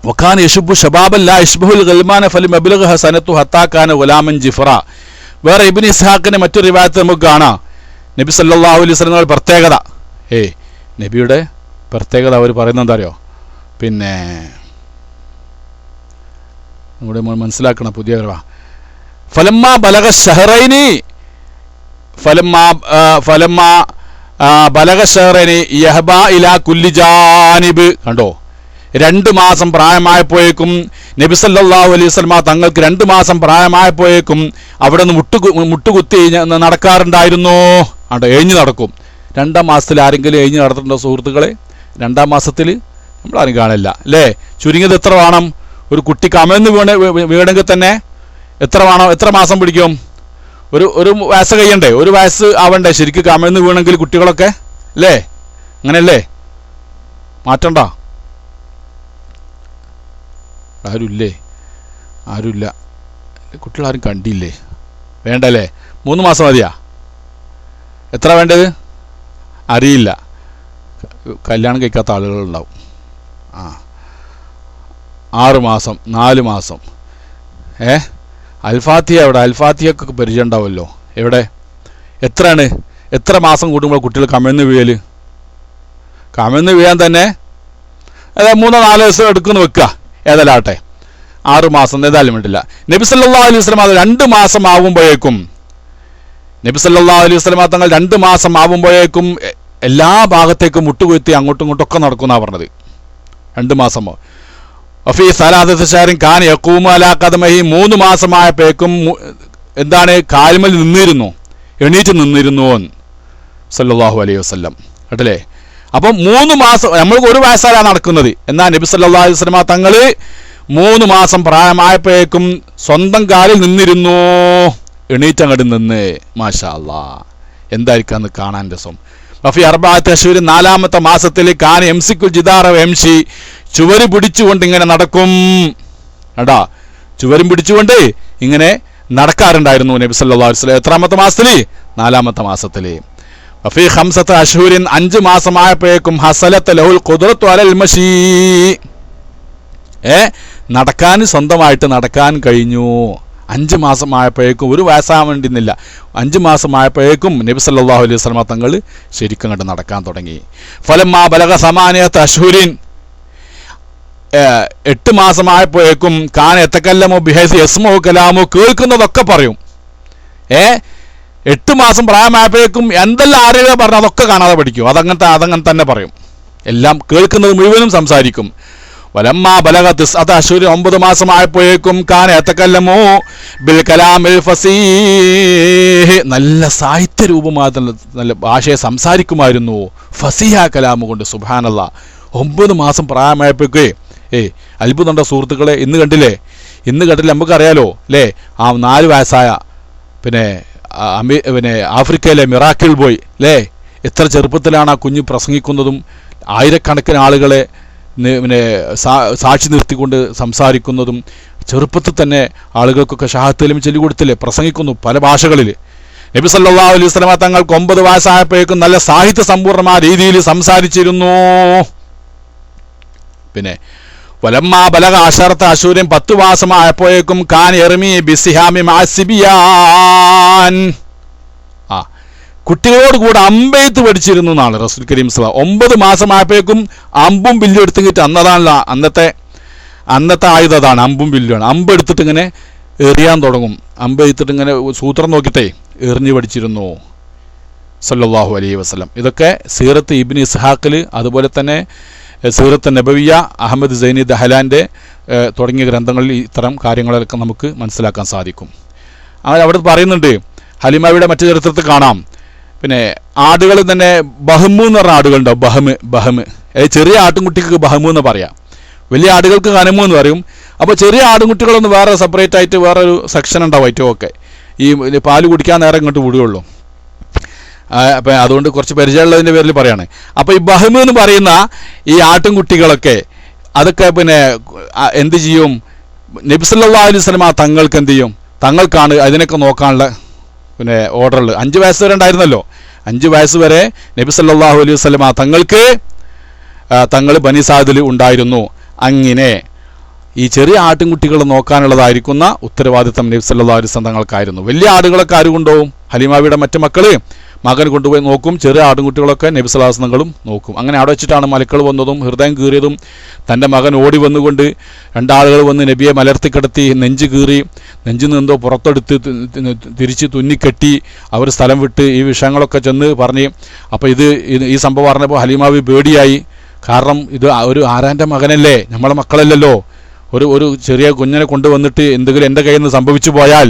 വകാന യശുബു ശബാബൻ ലാ യശ്ബഹുൽ ഗൽമാന ഫലം അബ്ലഗഹ സനത്തു ഹത്താ കാന ഗുലാമൻ ജിഫറ. വേറെ ഇബ്നു ഇസ്ഹാഖിന്റെ മറ്റൊരു റിവായത്ത് നമുക്ക് കാണാം. നബി സല്ലല്ലാഹു അലൈഹി വസല്ലമയുടെ പ്രത്യേകത, നബിയുടെ പ്രത്യേകത അവർ പറയുന്നത് എന്താ അറിയോ? പിന്നെ ഇവിടെ മനസ്സിലാക്കണം, പുതിയ ഫലമ്മാ ബലഗ ഷഹറൈനി ഫലമ്മാ ബലഗ ഷഹറൈനി യഹബ ഇലാ കുല്ലി ജാനിബ്. കണ്ടോ, 2 മാസം പ്രായമായപ്പോഴേക്കും നബി സല്ലല്ലാഹു അലൈഹി വസല്ലമ തങ്ങൾക്ക് 2 മാസം പ്രായമായപ്പോഴേക്കും അവിടെ നിന്ന് മുട്ടുകുത്തി നടക്കാറുണ്ടായിരുന്നു. എഴിഞ്ഞു നടക്കും. രണ്ടാം മാസത്തിൽ ആരെങ്കിലും എഴുതി നടത്തുന്നുണ്ടോ സുഹൃത്തുക്കളെ? രണ്ടാം മാസത്തിൽ നമ്മളാരും കാണില്ല അല്ലേ? ചുരുങ്ങിയത് എത്ര വേണം? ഒരു കുട്ടി കമഴ്ന്ന് വീണെങ്കിൽ തന്നെ എത്ര മാസം പിടിക്കും? ഒരു വയസ്സ് കഴിയണ്ടേ? ഒരു വയസ്സ് ആവണ്ടേ ശരിക്കും കമഴ്ന്ന് വീണെങ്കിൽ കുട്ടികളൊക്കെ അല്ലേ? അങ്ങനെയല്ലേ? മാറ്റണ്ട. ആരുമില്ല. കുട്ടികളാരും കണ്ടില്ലേ? വേണ്ടല്ലേ? 3 മാസം മതിയാ? എത്ര വേണ്ടത് അറിയില്ല. കല്യാണം കഴിക്കാത്ത ആളുകളുണ്ടാവും. 6 മാസം 4 മാസം. അൽഫാത്തിയ എവിടെ? അൽഫാത്തിയൊക്കെ പരിചയം ഉണ്ടാവുമല്ലോ. എവിടെ? എത്ര മാസം കൂടുമ്പോൾ കുട്ടികൾ കമഴ്ന്ന് വീഴൽ? കമഴ്ന്ന് വീഴാൻ തന്നെ 3-4 ദിവസം എടുക്കുമെന്ന് വെക്കുക. ഏതായാലാട്ടെ 6 മാസം ഏതായാലും വേണ്ടില്ല. നബി സല്ലല്ലാഹു അലൈഹി വസല്ലം അത് 2 മാസം ആവുമ്പോഴേക്കും തങ്ങൾ 2 മാസം ആവുമ്പോഴേക്കും എല്ലാ ഭാഗത്തേക്കും മുട്ടുകുത്തി അങ്ങോട്ടും ഇങ്ങോട്ടും ഒക്കെ നടക്കുമെന്നാണ് പറഞ്ഞത്. 2 മാസമോ അഫീ സലാസത്തി ശഹറിൻ കാന യഖൂമു അലാ ഖദമഹി 3 മാസമായപ്പോഴേക്കും എന്താണ് കാൽമൽ എണീറ്റ് നിന്നിരുന്നു സല്ലല്ലാഹു അലൈഹി വസല്ലം. കേട്ടല്ലേ? അപ്പം 3 മാസം നമ്മൾക്ക് 1 വയസ്സാലാണ് നടക്കുന്നത്. എന്നാൽ നബി സല്ലല്ലാഹു അലൈഹി വസല്ലം തങ്ങൾ 3 മാസം പ്രായമായപ്പോഴേക്കും സ്വന്തം കാലിൽ നിന്നിരുന്നു. എണീറ്റങ്ങോട്ട് നിന്ന്. മാഷാ അല്ലാഹ്, എന്തായിരിക്കാന്ന് കാണാൻ രസം. വഫി അർബഅത്തി അശ്ഹുരിൻ 4-ാമത്തെ മാസത്തിൽ കാന യംസിക്കുൽ ജിദാറ വയംശി ചുവര് പിടിച്ചുകൊണ്ട് ഇങ്ങനെ നടക്കും. കേട്ടാ, ചുവരും പിടിച്ചുകൊണ്ട് ഇങ്ങനെ നടക്കാറുണ്ടായിരുന്നു നബി സല്ലല്ലാഹു അലൈഹി വസല്ലം. എത്രാമത്തെ മാസത്തിൽ? 4-ാമത്തെ മാസത്തിൽ. വഫി 5 അശ്ഹുരിൻ 5 മാസമായപ്പോഴേക്കും ഹസലത്ത് ലഹുൽ ഖുദ്റത്തു അലൽ മശീ നടക്കാൻ സ്വന്തമായിട്ട് നടക്കാൻ കഴിഞ്ഞു. 5 മാസമായപ്പോഴേക്കും 1 വയസ്സാകാൻ വേണ്ടിയിരുന്നില്ല. 5 മാസമായപ്പോഴേക്കും നബി സല്ലല്ലാഹു അലൈഹി വസല്ലം തങ്ങൾ ശരിക്കും കണ്ട് നടക്കാൻ തുടങ്ങി. ഫലമ്മാ ബലഗ 8 അശ്ഹുരിൻ 8 മാസമായപ്പോഴേക്കും കാന യതകല്ലമു ബിഹൈസി യസ്മഉ കലാമു കേൾക്കുന്നതൊക്കെ പറയും. 8 മാസം പ്രായമായപ്പോഴേക്കും എന്തെല്ലാം ആരെങ്കിലും പറഞ്ഞാൽ അതൊക്കെ കാണാതെ പഠിക്കും. അതങ്ങനെ തന്നെ പറയും. എല്ലാം കേൾക്കുന്നത് മുഴുവനും സംസാരിക്കും. വലമ്മാ ബലഗ 9 അശ്ഹുരിൻ 9 മാസമായപ്പോഴേക്കും കാന യതകല്ലമു ബിൽ കലാമിൽ ഫസീഹ് നല്ല സാഹിത്യ രൂപമായ നല്ല ഭാഷയെ സംസാരിക്കുമായിരുന്നു. ഫസീഹ കലാമു കൊണ്ട്. സുബ്ഹാനല്ലാഹ്, 9 മാസം പ്രായമായപ്പോഴേക്കേ അത്ഭുതമുണ്ടോ സുഹൃത്തുക്കളെ? ഇന്ന് കണ്ടില്ലേ നമുക്കറിയാലോ അല്ലേ? ആ 4 വയസ്സായ പിന്നെ ആഫ്രിക്കയിലെ മിറാക്കിൾ ബോയ് അല്ലേ? എത്ര ചെറുപ്പത്തിലാണ് ആ കുഞ്ഞ് പ്രസംഗിക്കുന്നതും ആയിരക്കണക്കിന് ആളുകളെ സാക്ഷി നിർത്തിക്കൊണ്ട് സംസാരിക്കുന്നതും. ചെറുപ്പത്തിൽ തന്നെ ആളുകൾക്കൊക്കെ ഷഹാദത്തുൽ ചൊല്ലിക്കൊടുത്തില്ലേ? പ്രസംഗിക്കുന്നു പല ഭാഷകളിൽ. നബി സല്ലല്ലാഹു അലൈഹി വസല്ലം തങ്ങൾക്ക് 9 വയസ്സായപ്പോഴേക്കും നല്ല സാഹിത്യ സമ്പൂർണമായ രീതിയിൽ സംസാരിച്ചിരുന്നു. പിന്നെ വലമ്മാ ബലഗ 10 അശ്ഹുരിൻ 10 മാസമായപ്പോഴേക്കും കാന യർമി ബിസിഹാമി മഅസിബിയാൻ കുട്ടികളോട് കൂടെ അമ്പെയ്ത്ത് പഠിച്ചിരുന്നു എന്നാണ് റസൂൽ കരീം സല്ലല്ലാഹു അലൈഹി വസല്ലം. 9 മാസമായപ്പോഴേക്കും അമ്പും വില്ലും എടുത്തിട്ട് അന്നതാണല്ലോ അന്നത്തെ ആയുധം അതാണ്, അമ്പും വില്ലുമാണ്. അമ്പ് എടുത്തിട്ട് ഇങ്ങനെ എറിയാൻ തുടങ്ങും. അമ്പ് എടുത്തിട്ട് ഇങ്ങനെ സൂത്രം നോക്കിയിട്ടേ എറിഞ്ഞു പഠിച്ചിരുന്നു സല്ലല്ലാഹു അലൈഹി വസല്ലം. ഇതൊക്കെ സീറത്ത് ഇബ്നു ഇസ്ഹാഖിൽ, അതുപോലെ തന്നെ സീറത്ത് നബവിയ, അഹമ്മദ് സൈനി ദഹലാൻ്റെ തുടങ്ങിയ ഗ്രന്ഥങ്ങളിൽ ഇത്തരം കാര്യങ്ങളൊക്കെ നമുക്ക് മനസ്സിലാക്കാൻ സാധിക്കും. അവിടെ പറയുന്നുണ്ട്, ഹലിമാവിയുടെ മറ്റു ചരിത്രത്തിൽ കാണാം, പിന്നെ ആടുകൾ തന്നെ ബഹ്മു എന്ന് പറഞ്ഞ ആടുകളുണ്ടാവും. ബഹ്മ് ചെറിയ ആട്ടുംകുട്ടിക്ക് ബഹ്മു എന്ന് പറയാം, വലിയ ആടുകൾക്ക് കനമു എന്ന് പറയും. അപ്പോൾ ചെറിയ ആടുംകുട്ടികളൊന്നും വേറെ സെപ്പറേറ്റ് ആയിട്ട് വേറെ ഒരു സെക്ഷൻ ഉണ്ടാവും. ഏറ്റവും ഈ പാല് കുടിക്കാൻ നേരം ഇങ്ങോട്ട് വിടുകയുള്ളൂ. അപ്പം അതുകൊണ്ട് കുറച്ച് പരിചയമുള്ളതിൻ്റെ പേരിൽ പറയാണ്. അപ്പോൾ ഈ ബഹ്മു എന്ന് പറയുന്ന ഈ ആട്ടുംകുട്ടികളൊക്കെ അതൊക്കെ പിന്നെ എന്ത് ചെയ്യും? നബി സല്ലല്ലാഹു അലൈഹി വസല്ലം തങ്ങൾക്ക് എന്ത് ചെയ്യും? തങ്ങൾക്കാണ് അതിനൊക്കെ നോക്കാനുള്ള പിന്നെ ഓർഡറുകൾ. 5 വയസ്സ് വരെ ഉണ്ടായിരുന്നല്ലോ. 5 വയസ്സ് വരെ നബി സല്ലല്ലാഹു അലൈഹി വസല്ലം തങ്ങൾ ബനി സാദിൽ ഉണ്ടായിരുന്നു. അങ്ങനെ ഈ ചെറിയ ആട്ടിൻകുട്ടികൾ നോക്കാനുള്ളതായിരിക്കുന്ന ഉത്തരവാദിത്തം നബി സല്ലല്ലാഹു അലൈഹി വസല്ലം തങ്ങൾക്കായിരുന്നു. വലിയ ആടുകളൊക്കെ ആര് കൊണ്ടുപോകും? ഹലീമാവിയുടെ മറ്റു മക്കള് മകൻ കൊണ്ടുപോയി നോക്കും. ചെറിയ ആടുംകുട്ടികളൊക്കെ നബി സല്ലല്ലാഹു അലൈഹി വസല്ലം നോക്കും. അങ്ങനെ അവിടെ വെച്ചിട്ടാണ് മലക്കൾ വന്നതും ഹൃദയം കീറിയതും. തൻ്റെ മകൻ ഓടി വന്നുകൊണ്ട് 2 ആളുകൾ വന്ന് നബിയെ മലർത്തിക്കിടത്തി നെഞ്ച് കീറി, നെഞ്ചിൽ നിന്നെന്തോ പുറത്തെടുത്ത് തിരിച്ച് തുന്നിക്കെട്ടി അവർ സ്ഥലം വിട്ട് ഈ വിഷയങ്ങളൊക്കെ ചെന്ന് പറഞ്ഞ്. അപ്പോൾ ഈ സംഭവം പറഞ്ഞപ്പോൾ ഹലീമാവി പേടിയായി. കാരണം ഇത് ഒരു ആരാൻ്റെ മകനല്ലേ, നമ്മളെ മക്കളല്ലല്ലോ. ഒരു ചെറിയ കുഞ്ഞിനെ കൊണ്ടുവന്നിട്ട് എന്തെങ്കിലും എൻ്റെ കയ്യിൽ നിന്ന് സംഭവിച്ചു പോയാൽ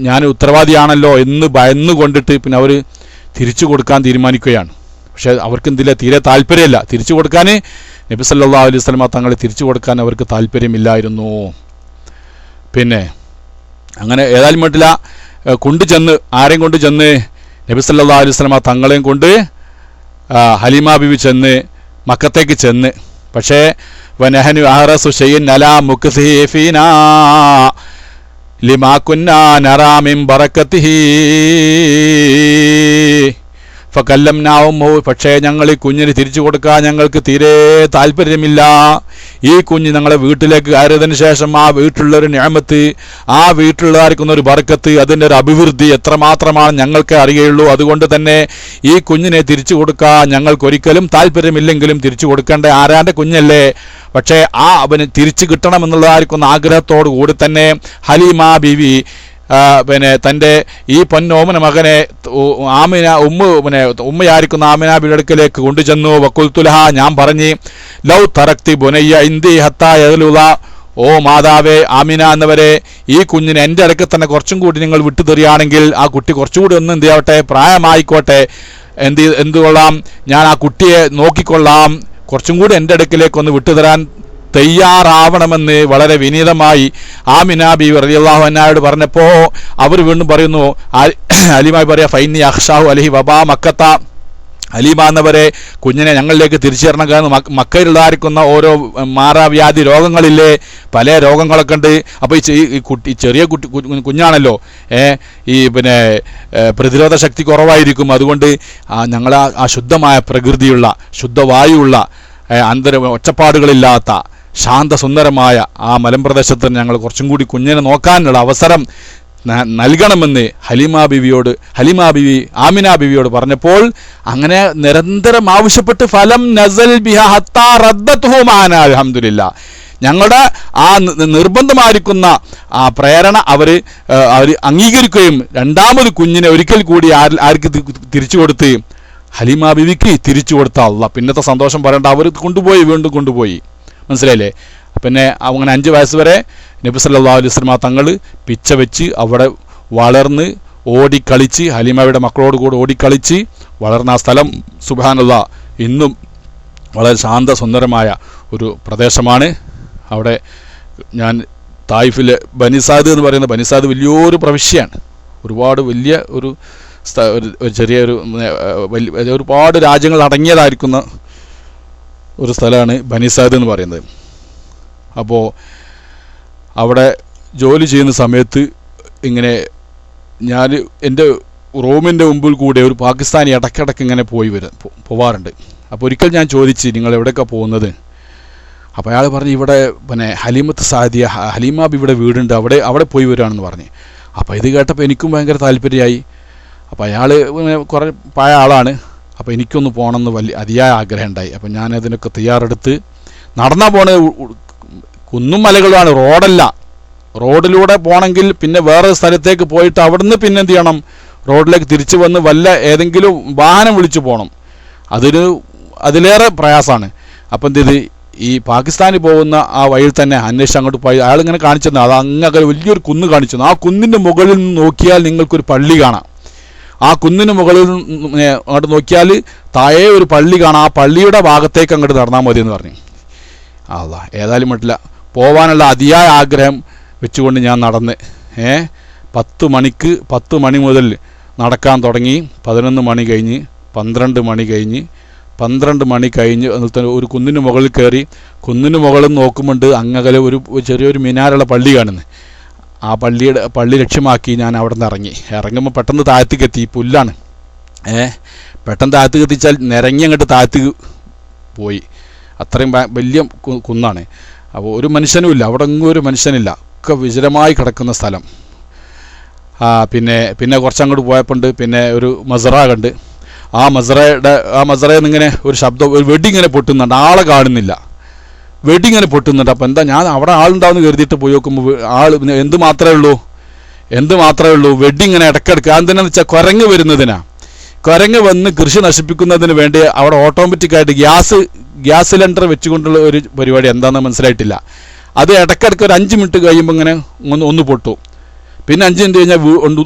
ഞാൻ ഉത്തരവാദിയാണല്ലോ എന്ന് ഭയന്നു കൊണ്ടിട്ട് പിന്നെ അവർ തിരിച്ചു കൊടുക്കാൻ തീരുമാനിക്കുകയാണ്. പക്ഷേ അവർക്ക് എന്തില്ല, തീരെ താല്പര്യമില്ല തിരിച്ചു കൊടുക്കാൻ. നബി സല്ലല്ലാഹു അലൈഹി വസല്ലമ തങ്ങളെ തിരിച്ചു കൊടുക്കാൻ അവർക്ക് താല്പര്യമില്ലായിരുന്നു. പിന്നെ അങ്ങനെ ഏതായാലും വേണ്ടില്ല, കൊണ്ടുചെന്ന് ആരെയും കൊണ്ട് ചെന്ന് നബി സല്ലല്ലാഹു അലൈഹി വസല്ലമ തങ്ങളെയും കൊണ്ട് ഹലീമ ബിബി ചെന്ന് മക്കത്തേക്ക് ചെന്ന്. പക്ഷേ വനഹനു അഹറസു ഷൈഇൻ അലാ മുക്സിഹി ഫീനാ ലിമാ കുന്നാ നറാ മിൻ ബറകതിഹി ഫകല്ലംനാഹു. പക്ഷേ ഞങ്ങൾ ഈ കുഞ്ഞിന് തിരിച്ചു കൊടുക്കാൻ ഞങ്ങൾക്ക് തീരെ താല്പര്യമില്ല. ഈ കുഞ്ഞ് ഞങ്ങളെ വീട്ടിലേക്ക് കയറിയതിന് ശേഷം ആ വീട്ടിലുള്ളൊരു നിഅമത്ത്, ആ വീട്ടിലുള്ളതായിരിക്കുന്ന ഒരു ബർക്കത്ത്, അതിൻ്റെ ഒരു അഭിവൃദ്ധി എത്രമാത്രമാണ് ഞങ്ങൾക്ക് അറിയുള്ളൂ. അതുകൊണ്ട് തന്നെ ഈ കുഞ്ഞിനെ തിരിച്ചു കൊടുക്കാൻ ഞങ്ങൾക്കൊരിക്കലും താല്പര്യമില്ലെങ്കിലും തിരിച്ചു കൊടുക്കേണ്ട ആരാൻ്റെ കുഞ്ഞല്ലേ. പക്ഷേ ആ അവന് തിരിച്ചു കിട്ടണമെന്നുള്ളതായിരിക്കുന്ന ആഗ്രഹത്തോടു കൂടി തന്നെ ഹലീമ ബീവി പിന്നെ തൻ്റെ ഈ പൊന്നോമന മകനെ ഉമ്മയായിരിക്കുന്ന ആമിന ബിയുടെ അടുക്കലേക്ക് കൊണ്ടുചെന്നു. വക്കുൽത്തുലഹ, ഞാൻ പറഞ്ഞ് ലൗ തറക്തി ബുനയ്യ ഇന്ദി ഹത്താ യഗ്ലുദ, ഓ മാതാവേ ആമിന എന്നവരെ, ഈ കുഞ്ഞിനെ എൻ്റെ അടുക്കൽ തന്നെ കുറച്ചും കൂടി നിങ്ങൾ വിട്ടുതരികയാണെങ്കിൽ ആ കുട്ടി കുറച്ചുകൂടി ഒന്ന് എന്ത് ചെയ്യട്ടെ, പ്രായമായിക്കോട്ടെ, എന്തുകൊള്ളാം, ഞാൻ ആ കുട്ടിയെ നോക്കിക്കൊള്ളാം, കുറച്ചും കൂടി എൻ്റെ അടുക്കിലേക്ക് ഒന്ന് വിട്ടുതരാൻ തയ്യാറാവണമെന്ന് വളരെ വിനീതമായി ആമിന ബീവി റളിയല്ലാഹു അൻഹയോട് പറഞ്ഞപ്പോൾ അവർ വീണ്ടും പറയുന്നു, ഹലീമായി പറയാ, ഫൈനി അഖ്ഷാഹു അലൈഹി വബാ മക്കത്ത, ഹലീമ എന്നവരെ കുഞ്ഞിനെ ഞങ്ങളിലേക്ക് തിരിച്ചു തരണം. കാരണം മക്കയിലുള്ളതായിരിക്കുന്ന ഓരോ മാറാവ്യാധി രോഗങ്ങളില്ലേ, പല രോഗങ്ങളൊക്കെ ഉണ്ട്. അപ്പോൾ ഈ കുട്ടി ചെറിയ കുഞ്ഞാണല്ലോ, ഈ പിന്നെ പ്രതിരോധ ശക്തി കുറവായിരിക്കും. അതുകൊണ്ട് ഞങ്ങൾ ആ ശുദ്ധമായ പ്രകൃതിയുള്ള ശുദ്ധവായുവുള്ള ഒച്ചപ്പാടുകളില്ലാത്ത ശാന്തസുന്ദരമായ ആ മലമ്പ്രദേശത്ത് ഞങ്ങൾ കുറച്ചും കൂടി കുഞ്ഞിനെ നോക്കാനുള്ള അവസരം നൽകണമെന്ന് ഹലീമ ബിവി ആമിന ബിവിയോട് പറഞ്ഞപ്പോൾ അങ്ങനെ നിരന്തരം ആവശ്യപ്പെട്ട് ഫലം നസൽ ബിഹ ഹത്താ റദ്ദതുഹു മാന. അൽഹംദുലില്ലാ, ഞങ്ങളുടെ ആ നിർബന്ധമായിരിക്കുന്ന ആ പ്രേരണ അവർ അംഗീകരിക്കുകയും രണ്ടാമത് കുഞ്ഞിനെ ഒരിക്കൽ കൂടി ആർക്ക് തിരിച്ചു കൊടുത്ത്, ഹലീമ ബിവിക്ക് തിരിച്ചു കൊടുത്ത അള്ളാഹ്. പിന്നത്തെ സന്തോഷം പറയേണ്ട, അവർ കൊണ്ടുപോയി, വീണ്ടും കൊണ്ടുപോയി. മനസ്സിലായില്ലേ? പിന്നെ അങ്ങനെ 5 വയസ്സ് വരെ നബി സല്ലല്ലാഹു അലൈഹി വസല്ലം തങ്ങൾ പിച്ച വെച്ച് അവിടെ വളർന്ന് ഓടിക്കളിച്ച്, ഹലീമയുടെ മക്കളോട് കൂടെ ഓടിക്കളിച്ച് വളർന്ന ആ സ്ഥലം സുബ്ഹാനല്ലാഹ് ഇന്നും വളരെ ശാന്തസുന്ദരമായ ഒരു പ്രദേശമാണ്. അവിടെ ഞാൻ തായിഫിലെ ബനിസാദ് എന്ന് പറയുന്ന, ബനിസാദ് വലിയൊരു പ്രവിശ്യയാണ്, ഒരുപാട് വലിയ ഒരു ചെറിയൊരു ഒരുപാട് രാജ്യങ്ങൾ അടങ്ങിയതായിരിക്കുന്ന ഒരു സ്ഥലമാണ് ബനിസാദ് എന്ന് പറയുന്നത്. അപ്പോൾ അവിടെ ജോലി ചെയ്യുന്ന സമയത്ത് ഇങ്ങനെ ഞാൻ എൻ്റെ റൂമിൻ്റെ മുമ്പിൽ കൂടെ ഒരു പാകിസ്ഥാനി ഇടയ്ക്കിടയ്ക്ക് ഇങ്ങനെ പോവാറുണ്ട്. അപ്പോൾ ഒരിക്കൽ ഞാൻ ചോദിച്ച്, നിങ്ങൾ എവിടെയൊക്കെയാണ് പോകുന്നത്? അപ്പോൾ അയാൾ പറഞ്ഞു, ഇവിടെ പിന്നെ ഹലീമത്ത് സാദിയ, ഹലീമ ബിയുടെ വീടുണ്ട്, അവിടെ പോയി വരികയാണെന്ന് പറഞ്ഞ്. അപ്പോൾ ഇത് കേട്ടപ്പോൾ എനിക്കും ഭയങ്കര താല്പര്യമായി. അപ്പോൾ അയാൾ കുറേ പഴയ ആളാണ്. അപ്പോൾ എനിക്കൊന്ന് പോകണമെന്ന് അതിയായ ആഗ്രഹം ഉണ്ടായി. അപ്പോൾ ഞാനതിനൊക്കെ തയ്യാറെടുത്ത് നടന്നാൽ പോണത് കുന്നും മലകളുമാണ്, റോഡല്ല. റോഡിലൂടെ പോകണമെങ്കിൽ പിന്നെ വേറെ സ്ഥലത്തേക്ക് പോയിട്ട് അവിടുന്ന് പിന്നെ എന്ത് ചെയ്യണം, റോഡിലേക്ക് തിരിച്ചു വന്ന് ഏതെങ്കിലും വാഹനം വിളിച്ചു പോകണം. അതിലേറെ പ്രയാസമാണ്. അപ്പം എന്ത് ചെയ്ത്, ഈ പാകിസ്ഥാനിൽ പോകുന്ന ആ വഴിയിൽ തന്നെ അന്വേഷിച്ച് അങ്ങോട്ട് പോയി. അയാളിങ്ങനെ കാണിച്ചു തന്നെ, അത് അങ്ങനെ വലിയൊരു കുന്ന് കാണിച്ചു തന്നു. ആ കുന്നിൻ്റെ മുകളിൽ നിന്ന് നോക്കിയാൽ നിങ്ങൾക്കൊരു പള്ളി കാണാം. ആ കുന്നിന് മുകളിൽ അങ്ങോട്ട് നോക്കിയാൽ താഴെ ഒരു പള്ളി കാണാം. ആ പള്ളിയുടെ ഭാഗത്തേക്ക് അങ്ങോട്ട് നടന്നാൽ മതി എന്ന് പറഞ്ഞു. അല്ലാ, ഏതായാലും പറ്റില്ല, പോവാനുള്ള അതിയായ ആഗ്രഹം വെച്ചുകൊണ്ട് ഞാൻ നടന്ന് 10 മണി മുതൽ നടക്കാൻ തുടങ്ങി. 11 മണി കഴിഞ്ഞ് 12 മണി കഴിഞ്ഞ് 12 മണി കഴിഞ്ഞ് ഒരു കുന്നിന് മുകളിൽ കയറി. കുന്നിന് മുകളിൽ നോക്കുമ്പോൾ അങ്ങകലെ ഒരു ചെറിയൊരു മിനാരുള്ള പള്ളി കാണുന്നത്. ആ പള്ളി ലക്ഷ്യമാക്കി ഞാൻ അവിടെ നിന്ന് ഇറങ്ങുമ്പോൾ പെട്ടെന്ന് താഴത്തേക്ക് എത്തി. പുല്ലാണ്, പെട്ടെന്ന് താഴത്തേക്ക് എത്തിച്ചാൽ നിരങ്ങി അങ്ങോട്ട് താഴത്തേക്ക് പോയി. അത്രയും വലിയ കുന്നാണ്. അപ്പോൾ ഒരു മനുഷ്യനുമില്ല, അവിടെ എങ്ങും ഒരു മനുഷ്യനില്ല, ഒക്കെ വിജനമായി കിടക്കുന്ന സ്ഥലം. പിന്നെ കുറച്ചങ്ങോട്ട് പോയപ്പോൾ പിന്നെ ഒരു മസറ കണ്ട്. ആ മസറയിൽ നിന്നിങ്ങനെ ഒരു ശബ്ദം, ഒരു വെടി ഇങ്ങനെ പൊട്ടുന്നുണ്ട്, ആളെ കാണുന്നില്ല, വെടി ഇങ്ങനെ പൊട്ടുന്നുണ്ട്. അപ്പോൾ എന്താ, ഞാൻ അവിടെ ആളുണ്ടാവുമെന്ന് കരുതിയിട്ട് പോയി നോക്കുമ്പോൾ എന്ത് മാത്രമേ ഉള്ളൂ, വെടി ഇങ്ങനെ ഇടയ്ക്കിടയ്ക്ക്. അതെന്തിനാന്ന് വെച്ചാൽ കുരങ്ങ് വന്ന് കൃഷി നശിപ്പിക്കുന്നതിന് വേണ്ടി അവിടെ ഓട്ടോമാറ്റിക്കായിട്ട് ഗ്യാസ് സിലിണ്ടർ വെച്ചുകൊണ്ടുള്ള ഒരു പരിപാടി എന്താണെന്ന് മനസ്സിലായിട്ടില്ല. അത് ഇടയ്ക്കിടയ്ക്ക് ഒരു 5 മിനിറ്റ് കഴിയുമ്പോൾ ഇങ്ങനെ ഒന്ന് പൊട്ടും, പിന്നെ 5 മിനിറ്റ് കഴിഞ്ഞാൽ